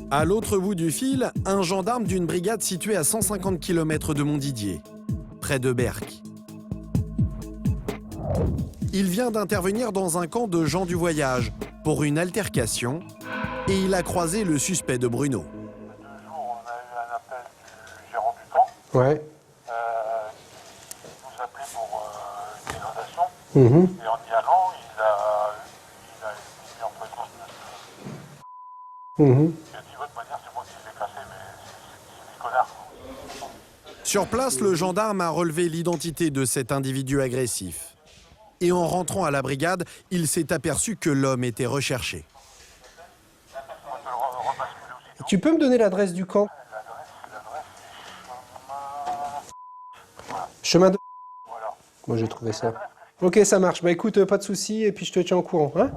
À l'autre bout du fil, un gendarme d'une brigade située à 150 km de Montdidier, près de Berck. Il vient d'intervenir dans un camp de gens du voyage pour une altercation et il a croisé le suspect de Bruno. Ouais. Il nous appelait pour une dégradation. Mhm. Et en y allant, il a été mis en présence de... Mhm. Il a dit, votre manière, c'est moi qui l'ai cassé, mais c'est des connards. Sur place, le gendarme a relevé l'identité de cet individu agressif. Et en rentrant à la brigade, il s'est aperçu que l'homme était recherché. Tu peux me donner l'adresse du camp? Chemin de... Moi j'ai trouvé ça. Ok, ça marche. Bah écoute, pas de soucis, et puis je te tiens au courant, hein?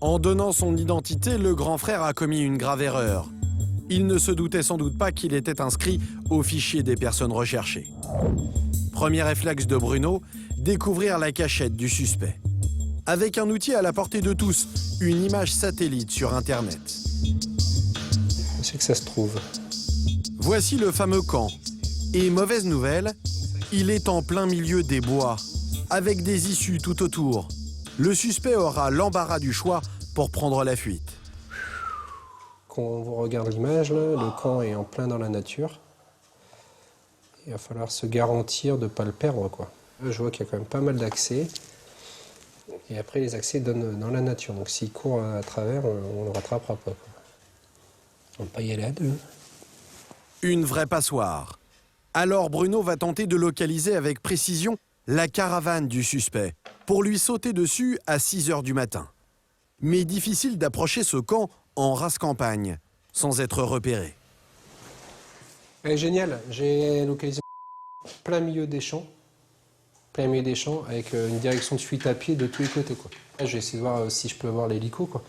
En donnant son identité, le grand frère a commis une grave erreur. Il ne se doutait sans doute pas qu'il était inscrit au fichier des personnes recherchées. Premier réflexe de Bruno, découvrir la cachette du suspect. Avec un outil à la portée de tous, une image satellite sur Internet. C'est que ça se trouve. Voici le fameux camp. Et mauvaise nouvelle, il est en plein milieu des bois, avec des issues tout autour. Le suspect aura l'embarras du choix pour prendre la fuite. Quand on regarde l'image, le camp est en plein dans la nature. Il va falloir se garantir de ne pas le perdre, quoi. Là, je vois qu'il y a quand même pas mal d'accès. Et après, les accès donnent dans la nature. Donc s'il court à travers, on ne le rattrapera pas, quoi. On ne peut pas y aller à deux. Une vraie passoire. Alors Bruno va tenter de localiser avec précision la caravane du suspect pour lui sauter dessus à 6 h du matin. Mais difficile d'approcher ce camp en race campagne, sans être repéré. Génial, j'ai localisé plein milieu des champs. Plein milieu des champs avec une direction de fuite à pied de tous les côtés, quoi. Là, je vais essayer de voir si je peux voir l'hélico, quoi.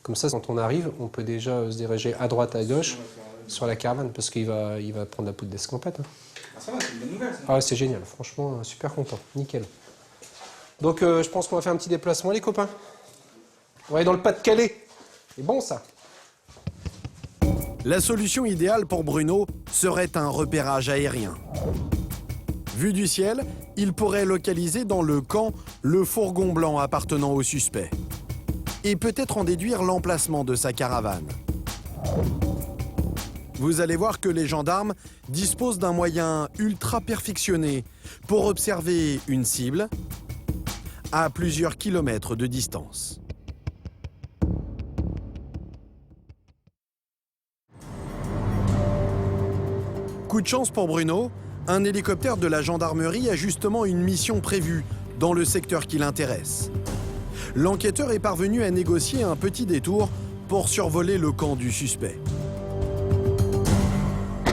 Comme ça, quand on arrive, on peut déjà se diriger à droite, à gauche, sur la caravane, parce qu'il va prendre la poudre d'escampette. Hein. Ah, ça va, c'est une bonne nouvelle, ça. Ah, c'est génial, franchement, super content, nickel. Donc, je pense qu'on va faire un petit déplacement, les copains. On va aller dans le Pas-de-Calais. C'est bon, ça. La solution idéale pour Bruno serait un repérage aérien. Vu du ciel, il pourrait localiser dans le camp le fourgon blanc appartenant au suspect. Et peut-être en déduire l'emplacement de sa caravane. Vous allez voir que les gendarmes disposent d'un moyen ultra perfectionné pour observer une cible à plusieurs kilomètres de distance. Coup de chance pour Bruno, un hélicoptère de la gendarmerie a justement une mission prévue dans le secteur qui l'intéresse. L'enquêteur est parvenu à négocier un petit détour pour survoler le camp du suspect.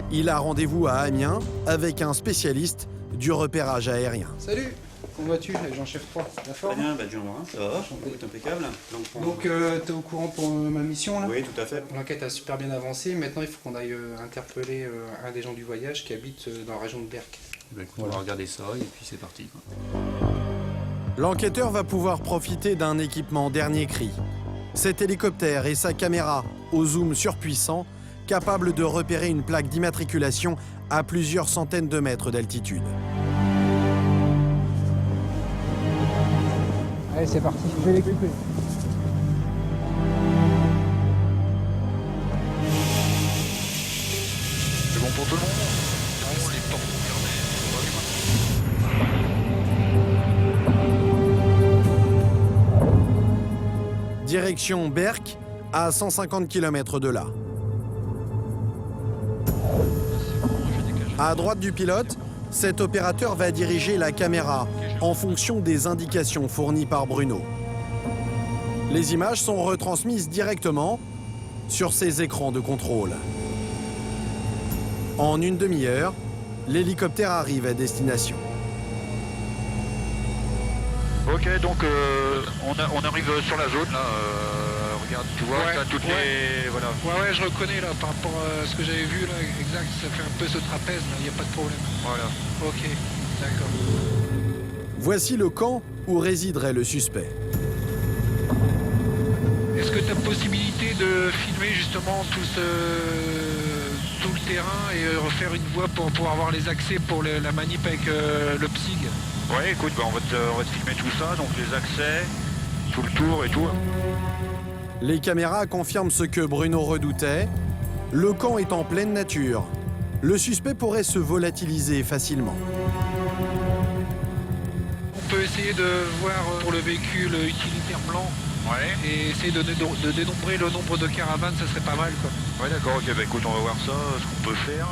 Il a rendez-vous à Amiens avec un spécialiste du repérage aérien. Salut, comment vas-tu, Jean-Chef 3? La forme? Très bien, Jean-Marin, ça va, c'est impeccable. Donc, t'es au courant pour ma mission, là? Oui, tout à fait. L'enquête a super bien avancé. Maintenant, il faut qu'on aille interpeller un des gens du voyage qui habite dans la région de Berck. On va regarder ça et puis c'est parti, quoi. L'enquêteur va pouvoir profiter d'un équipement dernier cri. Cet hélicoptère et sa caméra au zoom surpuissant, capable de repérer une plaque d'immatriculation à plusieurs centaines de mètres d'altitude. Allez, c'est parti, je vais l'équiper. C'est bon pour tout le monde? Non, les portes sont fermées. Direction Berck, à 150 km de là. À droite du pilote, cet opérateur va diriger la caméra en fonction des indications fournies par Bruno. Les images sont retransmises directement sur ses écrans de contrôle. En une demi-heure, l'hélicoptère arrive à destination. Ok, donc on arrive sur la zone là. Regarde, tu vois, t'as toutes les. Voilà. Ouais, je reconnais là par rapport à ce que j'avais vu là, exact, ça fait un peu ce trapèze là, il n'y a pas de problème. Voilà. Ok, d'accord. Voici le camp où résiderait le suspect. Est-ce que tu as possibilité de filmer justement tout le terrain et refaire une voie pour pouvoir avoir les accès pour la manip avec le PSIG? Ouais, écoute, on va te filmer tout ça, donc les accès, tout le tour et tout. Les caméras confirment ce que Bruno redoutait. Le camp est en pleine nature. Le suspect pourrait se volatiliser facilement. On peut essayer de voir pour le véhicule utilitaire blanc. Ouais. Et essayer de dénombrer le nombre de caravanes, ça serait pas mal, quoi. Ouais, d'accord, ok, bah écoute, on va voir ça, ce qu'on peut faire.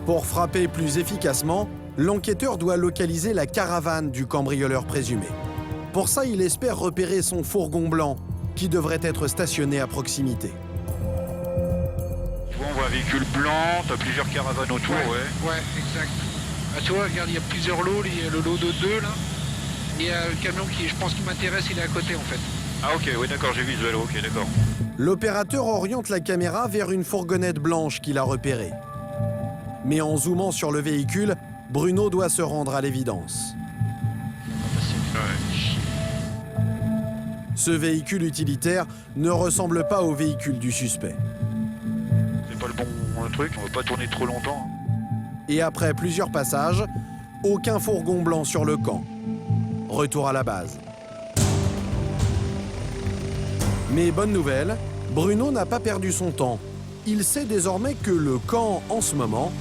Pour frapper plus efficacement, l'enquêteur doit localiser la caravane du cambrioleur présumé. Pour ça, il espère repérer son fourgon blanc, qui devrait être stationné à proximité. Tu vois, on voit un véhicule blanc, t'as plusieurs caravanes autour, ouais, exact. Ah, tu vois, regarde, il y a plusieurs lots, il y a le lot de 2 là. Il y a le camion qui, je pense, qui m'intéresse, il est à côté en fait. Ah ok, oui d'accord, j'ai vu ce vélo, ok d'accord. L'opérateur oriente la caméra vers une fourgonnette blanche qu'il a repérée. Mais en zoomant sur le véhicule, Bruno doit se rendre à l'évidence. Ce véhicule utilitaire ne ressemble pas au véhicule du suspect. C'est pas le bon truc, on va pas tourner trop longtemps. Et après plusieurs passages, aucun fourgon blanc sur le camp. Retour à la base. Mais bonne nouvelle, Bruno n'a pas perdu son temps. Il sait désormais que le camp, en ce moment,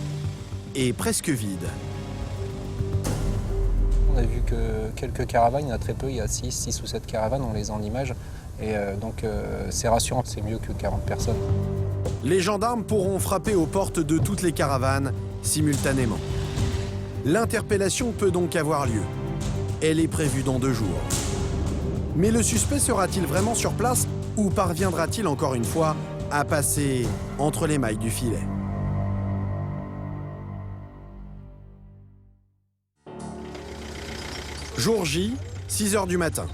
est presque vide. On a vu que quelques caravanes, il y en a très peu, il y a 6 ou 7 caravanes, on les a en image. Et donc c'est rassurant, c'est mieux que 40 personnes. Les gendarmes pourront frapper aux portes de toutes les caravanes simultanément. L'interpellation peut donc avoir lieu. Elle est prévue dans 2 jours. Mais le suspect sera-t-il vraiment sur place ou parviendra-t-il encore une fois à passer entre les mailles du filet? Jour J, 6 h du matin.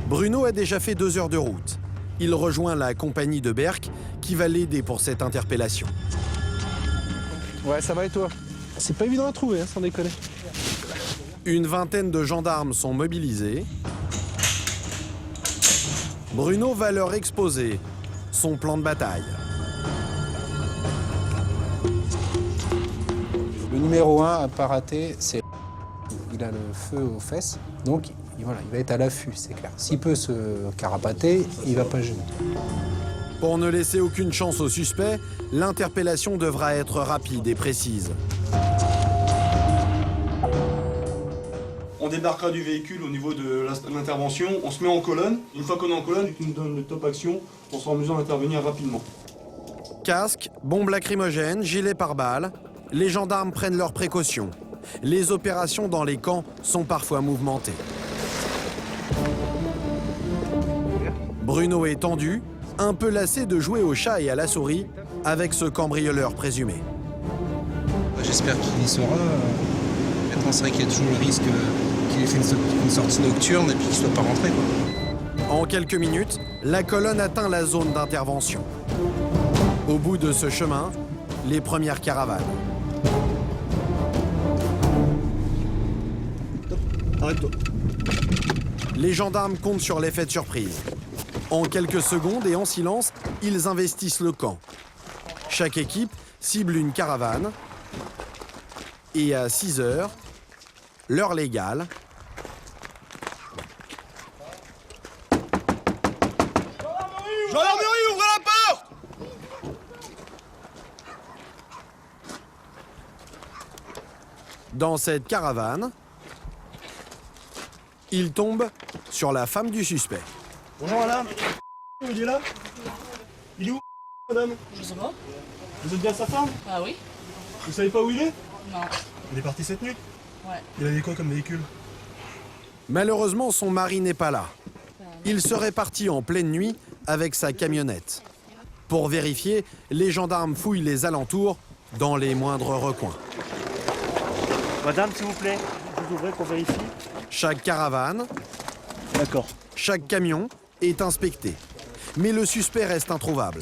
Bruno a déjà fait 2 heures de route. Il rejoint la compagnie de Berck qui va l'aider pour cette interpellation. Ouais, ça va et toi? C'est pas évident à trouver, hein, sans déconner. Une vingtaine de gendarmes sont mobilisés. Bruno va leur exposer son plan de bataille. Le numéro 1 à pas rater, c'est... Il a le feu aux fesses, donc voilà, il va être à l'affût, c'est clair. S'il peut se carapater, il va pas gêner. Pour ne laisser aucune chance au suspect, l'interpellation devra être rapide et précise. On débarquera du véhicule au niveau de l'intervention, on se met en colonne. Une fois qu'on est en colonne et que tu nous donnes le top action, on sera en mesure d'intervenir rapidement. Casque, bombe lacrymogène, gilet pare-balles, les gendarmes prennent leurs précautions. Les opérations dans les camps sont parfois mouvementées. Bruno est tendu, un peu lassé de jouer au chat et à la souris avec ce cambrioleur présumé. J'espère qu'il y sera. Maintenant, c'est vrai qu'il y a toujours le risque qu'il ait fait une sortie nocturne et puis qu'il ne soit pas rentré, quoi. En quelques minutes, la colonne atteint la zone d'intervention. Au bout de ce chemin, les premières caravanes. Arrête-toi. Les gendarmes comptent sur l'effet de surprise. En quelques secondes et en silence, ils investissent le camp. Chaque équipe cible une caravane. Et à 6 h, l'heure légale, Gendarmerie, ouvrez la porte! dans cette caravane, ils tombent sur la femme du suspect. Bonjour madame. Il est là? Il est où, madame? Je sais pas. Vous êtes bien sa femme? Ah oui. Vous savez pas où il est? Non. Il est parti cette nuit? Ouais. Il avait quoi comme véhicule? Malheureusement, son mari n'est pas là. Il serait parti en pleine nuit avec sa camionnette. Pour vérifier, les gendarmes fouillent les alentours dans les moindres recoins. Madame, s'il vous plaît, vous ouvrez qu'on vérifie. Chaque caravane, d'accord, chaque camion est inspecté. Mais le suspect reste introuvable.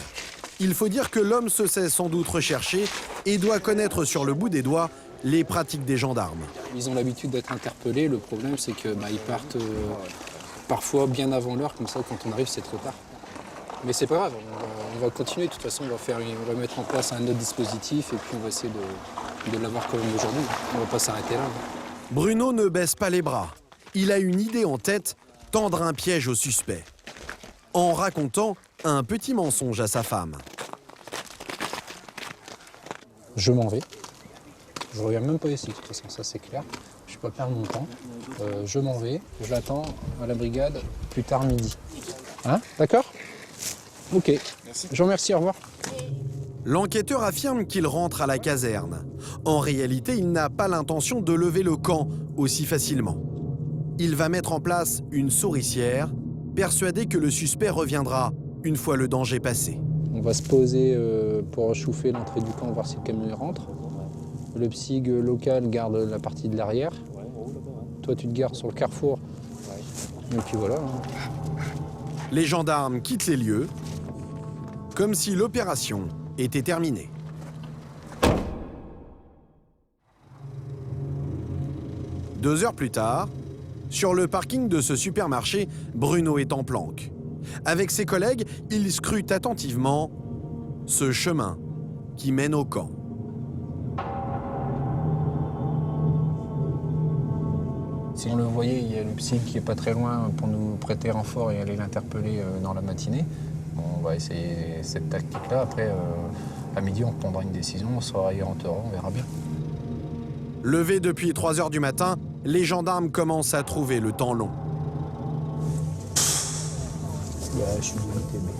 Il faut dire que l'homme se sait sans doute recherché et doit connaître sur le bout des doigts les pratiques des gendarmes. Ils ont l'habitude d'être interpellés. Le problème, c'est que ils partent parfois bien avant l'heure, comme ça, quand on arrive, c'est trop tard. Mais c'est pas grave, on va continuer. De toute façon, on va mettre en place un autre dispositif et puis on va essayer de l'avoir quand même aujourd'hui. On va pas s'arrêter là. Bruno ne baisse pas les bras. Il a une idée en tête, tendre un piège au suspect. En racontant un petit mensonge à sa femme. Je m'en vais. Je reviens même pas ici, de toute façon, ça c'est clair. Je ne vais pas perdre mon temps. Je m'en vais. Je l'attends à la brigade plus tard midi. Hein? D'accord? Ok. Merci. Je vous remercie, au revoir. L'enquêteur affirme qu'il rentre à la caserne. En réalité, il n'a pas l'intention de lever le camp aussi facilement. Il va mettre en place une souricière, persuadé que le suspect reviendra une fois le danger passé. On va se poser pour chauffer l'entrée du camp, voir si le camion rentre. Le psyg local garde la partie de l'arrière. Toi, tu te gardes sur le carrefour. Et puis voilà. Les gendarmes quittent les lieux, comme si l'opération était terminée. Deux heures plus tard, sur le parking de ce supermarché, Bruno est en planque. Avec ses collègues, il scrute attentivement ce chemin qui mène au camp. Si on le voyait, il y a le psy qui est pas très loin pour nous prêter renfort et aller l'interpeller dans la matinée. Bon, on va essayer cette tactique-là. Après, à midi, on prendra une décision, on sera y rentrera, on verra bien. Levés depuis 3 heures du matin, les gendarmes commencent à trouver le temps long. Je suis dégoûté, mais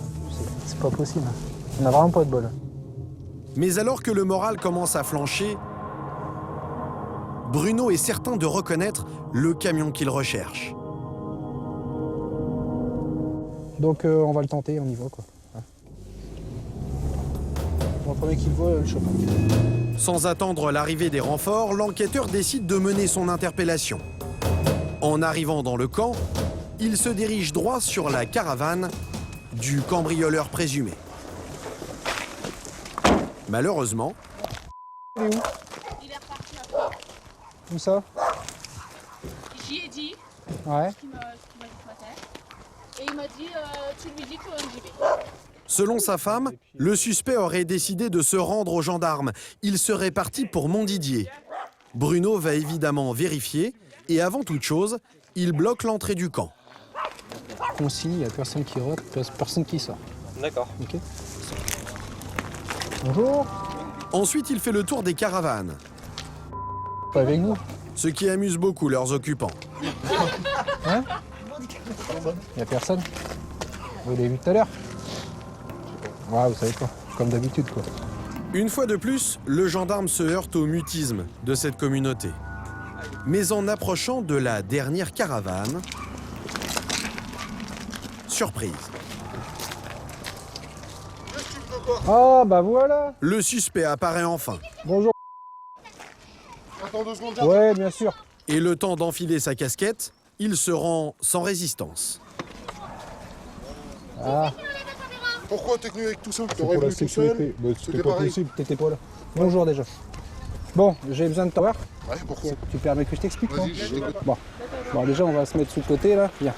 c'est pas possible. On n'a vraiment pas de bol. Mais alors que le moral commence à flancher, Bruno est certain de reconnaître le camion qu'il recherche. Donc on va le tenter, on y va quoi. Bon, le premier qu'il voit, le chope. Sans attendre l'arrivée des renforts, l'enquêteur décide de mener son interpellation. En arrivant dans le camp, il se dirige droit sur la caravane du cambrioleur présumé. Malheureusement, Il est où? Il est reparti après. Où ça? J'y ai dit. Ouais. Ce qu'il m'a dit ce matin. Et il m'a dit, tu lui dis que j'y vais. selon sa femme, le suspect aurait décidé de se rendre aux gendarmes. Il serait parti pour Montdidier. Bruno va évidemment vérifier et avant toute chose, il bloque l'entrée du camp. Consigne, il n'y a personne qui rentre, personne qui sort. D'accord. Ok. Bonjour. Ensuite, il fait le tour des caravanes. Pas avec vous. Ce qui amuse beaucoup leurs occupants. Hein? Il n'y a personne. Vous l'avez vu tout à l'heure? Ouais, vous savez quoi, comme d'habitude quoi. Une fois de plus, le gendarme se heurte au mutisme de cette communauté. Mais en approchant de la dernière caravane, surprise. Ah bah voilà. Le suspect apparaît enfin. Bonjour. Attends 2 secondes. Ouais, bien sûr. Et le temps d'enfiler sa casquette, il se rend sans résistance. Ah. Pourquoi t'es venu avec tout ça? C'est T'aurais pour la venu tout seul? sécurité. Bah, C'était c'était pas pareil. possible, t'étais pas là. Bonjour déjà. Bon, j'ai besoin de t'avoir. Ouais, pourquoi? Tu permets que je t'explique? Vas-y, non je t'écoute. Bon, déjà on va se mettre sous le côté là. Viens.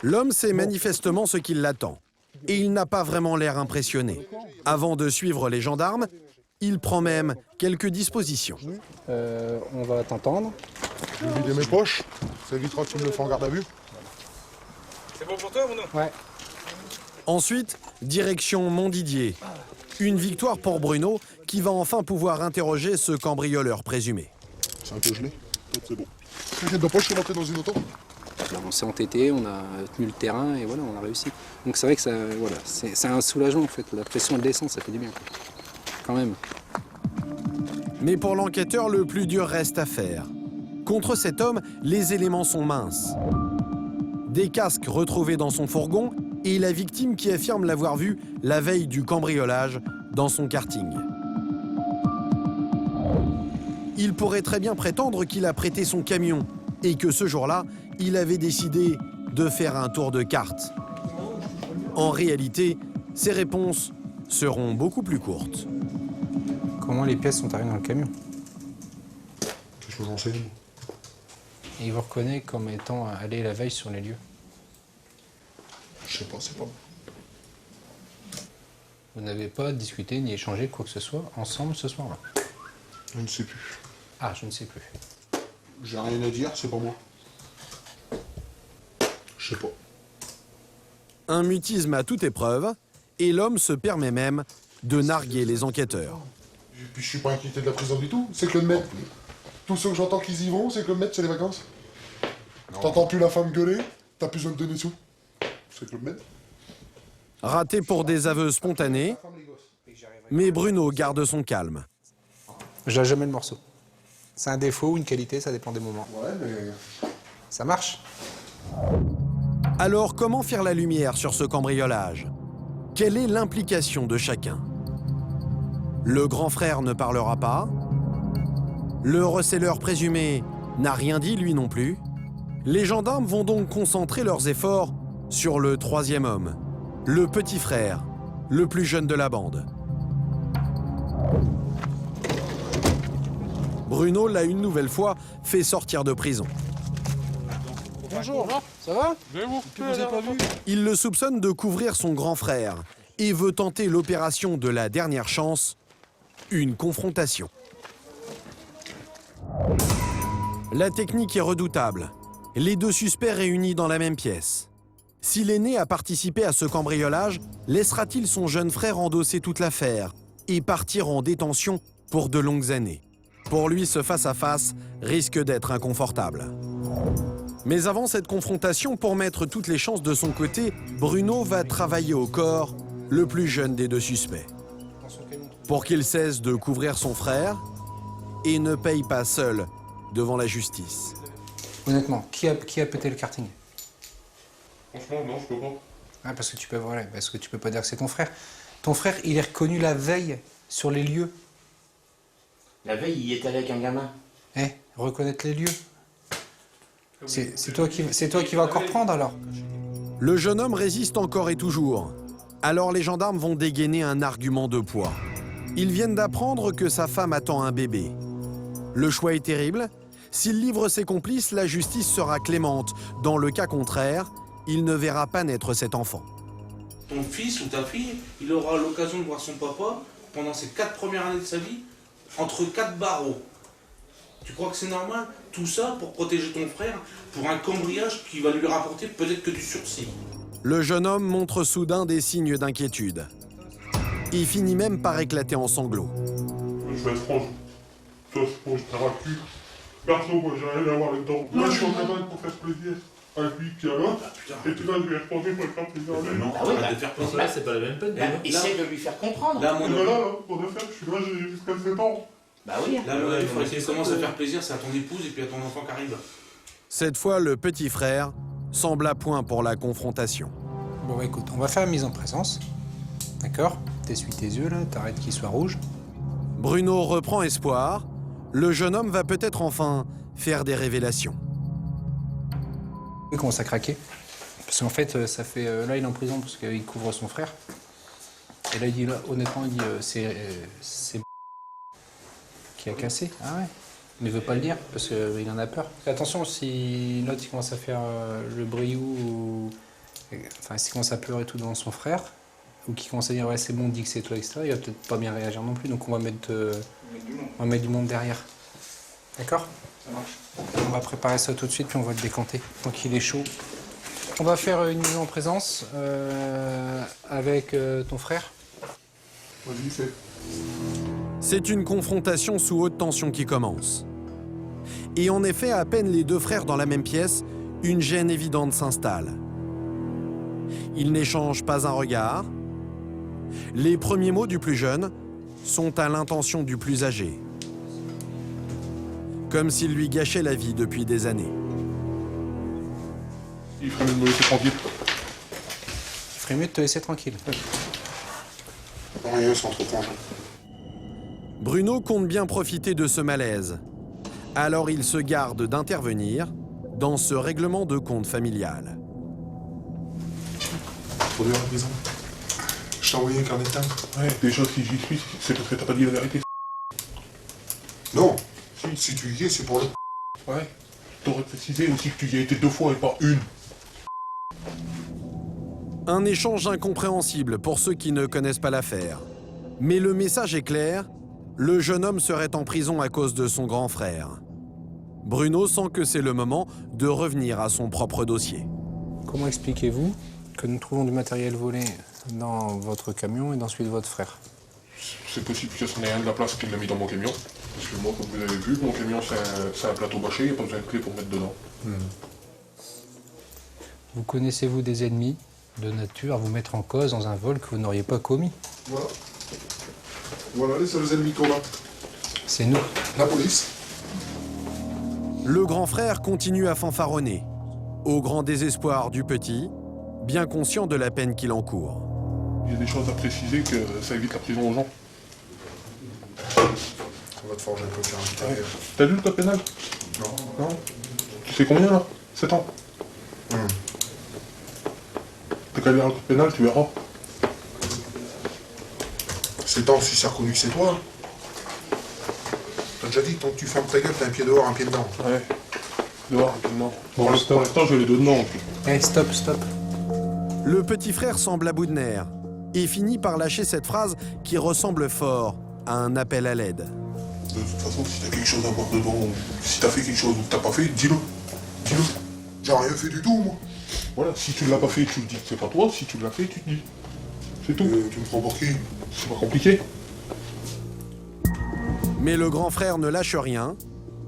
L'homme sait manifestement ce qui l'attend. Et il n'a pas vraiment l'air impressionné. Avant de suivre les gendarmes, il prend même quelques dispositions. On va t'entendre. Je vais vider mes poches. Ça évitera que tu me le fais en garde à vue. C'est bon pour toi, Bruno? Ouais. Ensuite, direction Montdidier. Une victoire pour Bruno, qui va enfin pouvoir interroger ce cambrioleur présumé. C'est un peu gelé. C'est bon. T'inquiète pas, je suis rentré dans une auto. On s'est entêté, on a tenu le terrain et voilà, on a réussi. Donc c'est vrai que ça, voilà, c'est un soulagement en fait. La pression elle descend, ça fait du bien. Quand même. Mais pour l'enquêteur, le plus dur reste à faire. Contre cet homme, les éléments sont minces. Des casques retrouvés dans son fourgon et la victime qui affirme l'avoir vu la veille du cambriolage dans son karting. Il pourrait très bien prétendre qu'il a prêté son camion et que ce jour-là, il avait décidé de faire un tour de cartes. En réalité, ses réponses seront beaucoup plus courtes. Comment les pièces sont arrivées dans le camion? Je vous enseigne. Et il vous reconnaît comme étant allé la veille sur les lieux. Je sais pas, c'est pas bon. Vous n'avez pas discuté ni échangé quoi que ce soit ensemble ce soir-là? Je ne sais plus. Ah, je ne sais plus. J'ai rien à dire, c'est pas moi. Je sais pas. Un mutisme à toute épreuve, et l'homme se permet même de narguer les enquêteurs. Et puis je suis pas inquiété de la prison du tout. C'est que le maître. Tous ceux que j'entends qu'ils y vont, c'est que le maître, c'est les vacances. T'entends plus la femme gueuler, t'as plus besoin de donner sous. C'est que le maître. Raté pour des aveux spontanés, Mais Bruno garde son calme. Je lâche jamais le morceau. C'est un défaut ou une qualité, ça dépend des moments. Ouais, mais... Ça marche. Alors comment faire la lumière sur ce cambriolage? Quelle est l'implication de chacun? Le grand frère ne parlera pas. Le receleur présumé n'a rien dit lui non plus. Les gendarmes vont donc concentrer leurs efforts sur le troisième homme, le petit frère, le plus jeune de la bande. Bruno l'a une nouvelle fois fait sortir de prison. Bonjour, ça va? Vous avez pas vu? Il le soupçonne de couvrir son grand frère et veut tenter l'opération de la dernière chance, une confrontation. La technique est redoutable. Les deux suspects réunis dans la même pièce. Si l'aîné a participé à ce cambriolage, laissera-t-il son jeune frère endosser toute l'affaire et partir en détention pour de longues années? Pour lui, ce face-à-face risque d'être inconfortable. Mais avant cette confrontation, pour mettre toutes les chances de son côté, Bruno va travailler au corps le plus jeune des deux suspects. Pour qu'il cesse de couvrir son frère et ne paye pas seul devant la justice. Honnêtement, qui a pété le karting? Franchement, non, je peux pas. Ah, parce que tu peux pas dire que c'est ton frère. Ton frère, il est reconnu la veille sur les lieux. La veille, il est allé avec un gamin. Reconnaître les lieux. C'est toi qui vas encore prendre alors. Le jeune homme résiste encore et toujours. Alors les gendarmes vont dégainer un argument de poids. Ils viennent d'apprendre que sa femme attend un bébé. Le choix est terrible. S'il livre ses complices, la justice sera clémente. Dans le cas contraire, il ne verra pas naître cet enfant. Ton fils ou ta fille, il aura l'occasion de voir son papa pendant ses 4 premières années de sa vie, entre 4 barreaux. Tu crois que c'est normal? Tout ça pour protéger ton frère, pour un cambriolage qui va lui rapporter peut-être que du sursis. Le jeune homme montre soudain des signes d'inquiétude. Il finit même par éclater en sanglots. Je vais être franc. Toi, c'est pour je t'arrache. Perso, moi, j'ai rien à voir là-dedans. Moi, je suis en cabane pour faire plaisir à lui qui a l'autre. Et puis là, je vais retourner pour lui faire plaisir à lui. Non, arrête de faire plaisir. Là, c'est pas la même peine. Essaye de lui faire comprendre. Là, mon là, pour de faire, je suis là, j'ai jusqu'à 7 ans. Bah oui. Là, il faudrait qu'il commence à faire plaisir, c'est à ton épouse et puis à ton enfant qui arrive. Cette fois, le petit frère semble à point pour la confrontation. Bon, bah écoute, on va faire la mise en présence. D'accord? T'essuies tes yeux, là, t'arrêtes qu'ils soient rouges. Bruno reprend espoir. Le jeune homme va peut-être enfin faire des révélations. Il commence à craquer. Parce qu'en fait, ça fait... là, il est en prison parce qu'il couvre son frère. Et là, il dit, là, honnêtement, il dit, c'est qui a cassé. Ah ouais. Mais il veut pas le dire parce qu'il en a peur. Attention, si l'autre il commence à faire le briou ou... Enfin, s'il commence à pleurer tout devant son frère, ou qu'il commence à dire, ouais, c'est bon, dis que c'est toi, etc., il va peut-être pas bien réagir non plus. Donc on va mettre du monde derrière. D'accord? Ça marche. On va préparer ça tout de suite, puis on va le décanter. Tant qu'il est chaud. On va faire une mise en présence avec ton frère. Vas-y, fais. C'est une confrontation sous haute tension qui commence. Et en effet, à peine les deux frères dans la même pièce, une gêne évidente s'installe. Ils n'échangent pas un regard. Les premiers mots du plus jeune sont à l'intention du plus âgé. Comme s'il lui gâchait la vie depuis des années. Il ferait mieux de me laisser tranquille. Il ferait mieux de te laisser tranquille. Rien s'entretient. Bruno compte bien profiter de ce malaise. Alors il se garde d'intervenir dans ce règlement de compte familial. Faut aller à la prison. Je t'ai envoyé un carnet de table. Ouais, déjà si j'y suis, c'est parce que t'as pas dit la vérité. Non, si tu y es, c'est pour le... Ouais, t'aurais précisé aussi que tu y as été 2 fois et pas une. Un échange incompréhensible pour ceux qui ne connaissent pas l'affaire. Mais le message est clair, le jeune homme serait en prison à cause de son grand frère. Bruno sent que c'est le moment de revenir à son propre dossier. Comment expliquez-vous que nous trouvons du matériel volé dans votre camion et dans celui de votre frère? C'est possible que ce n'est rien de la place qu'il l'a mis dans mon camion. Parce que moi, comme vous avez vu, mon camion c'est un plateau bâché, il n'y a pas besoin de clé pour mettre dedans. Vous connaissez-vous des ennemis de nature à vous mettre en cause dans un vol que vous n'auriez pas commis? Voilà. Voilà les seuls ennemis qu'on a. C'est nous. La police. Le grand frère continue à fanfaronner, au grand désespoir du petit, bien conscient de la peine qu'il encourt. Il y a des choses à préciser que ça évite la prison aux gens. On va te forger un peu caractère. T'as lu le code pénal? Non. Tu sais combien là? 7 ans. T'as qu'à lire le code pénal, tu verras. 7 ans, si c'est reconnu que c'est toi. T'as déjà dit que tant que tu fermes ta gueule, t'as un pied dehors, un pied dedans. Ouais. Dehors, un pied dedans. Pour l'instant, j'ai les deux dedans. Eh, stop. Le petit frère semble à bout de nerfs et finit par lâcher cette phrase qui ressemble fort à un appel à l'aide. De toute façon, si t'as quelque chose à voir dedans, ou si t'as fait quelque chose ou que t'as pas fait, dis-le. Dis-le. J'ai rien fait du tout, moi. Voilà, si tu l'as pas fait, tu le dis que c'est pas toi. Si tu l'as fait, tu te dis. C'est tout. Tu me prends pour qui? C'est pas compliqué. Mais le grand frère ne lâche rien.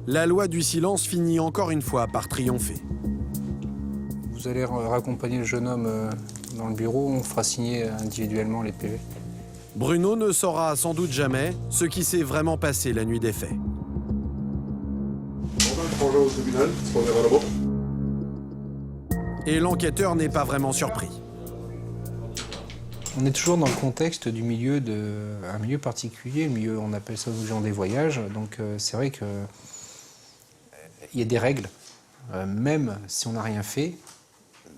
La loi du silence finit encore une fois par triompher. Vous allez raccompagner le jeune homme dans le bureau, on fera signer individuellement les PV. Bruno ne saura sans doute jamais ce qui s'est vraiment passé la nuit des faits. On va au tribunal, on verra là-bas. Et l'enquêteur n'est pas vraiment surpris. On est toujours dans le contexte du milieu un milieu particulier, le milieu, on appelle ça les gens des voyages, donc c'est vrai que il y a des règles, même si on n'a rien fait.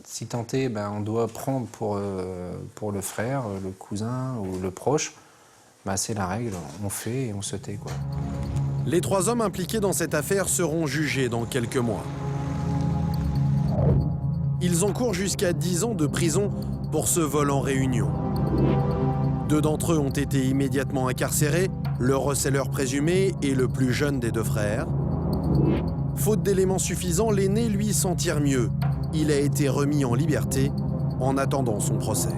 Si tant est, on doit prendre pour le frère, le cousin ou le proche, c'est la règle, on fait et on se tait, quoi. Les 3 hommes impliqués dans cette affaire seront jugés dans quelques mois. Ils encourent jusqu'à 10 ans de prison pour ce vol en réunion. 2 d'entre eux ont été immédiatement incarcérés, le receleur présumé et le plus jeune des 2 frères. Faute d'éléments suffisants, l'aîné, lui, s'en tire mieux. Il a été remis en liberté en attendant son procès.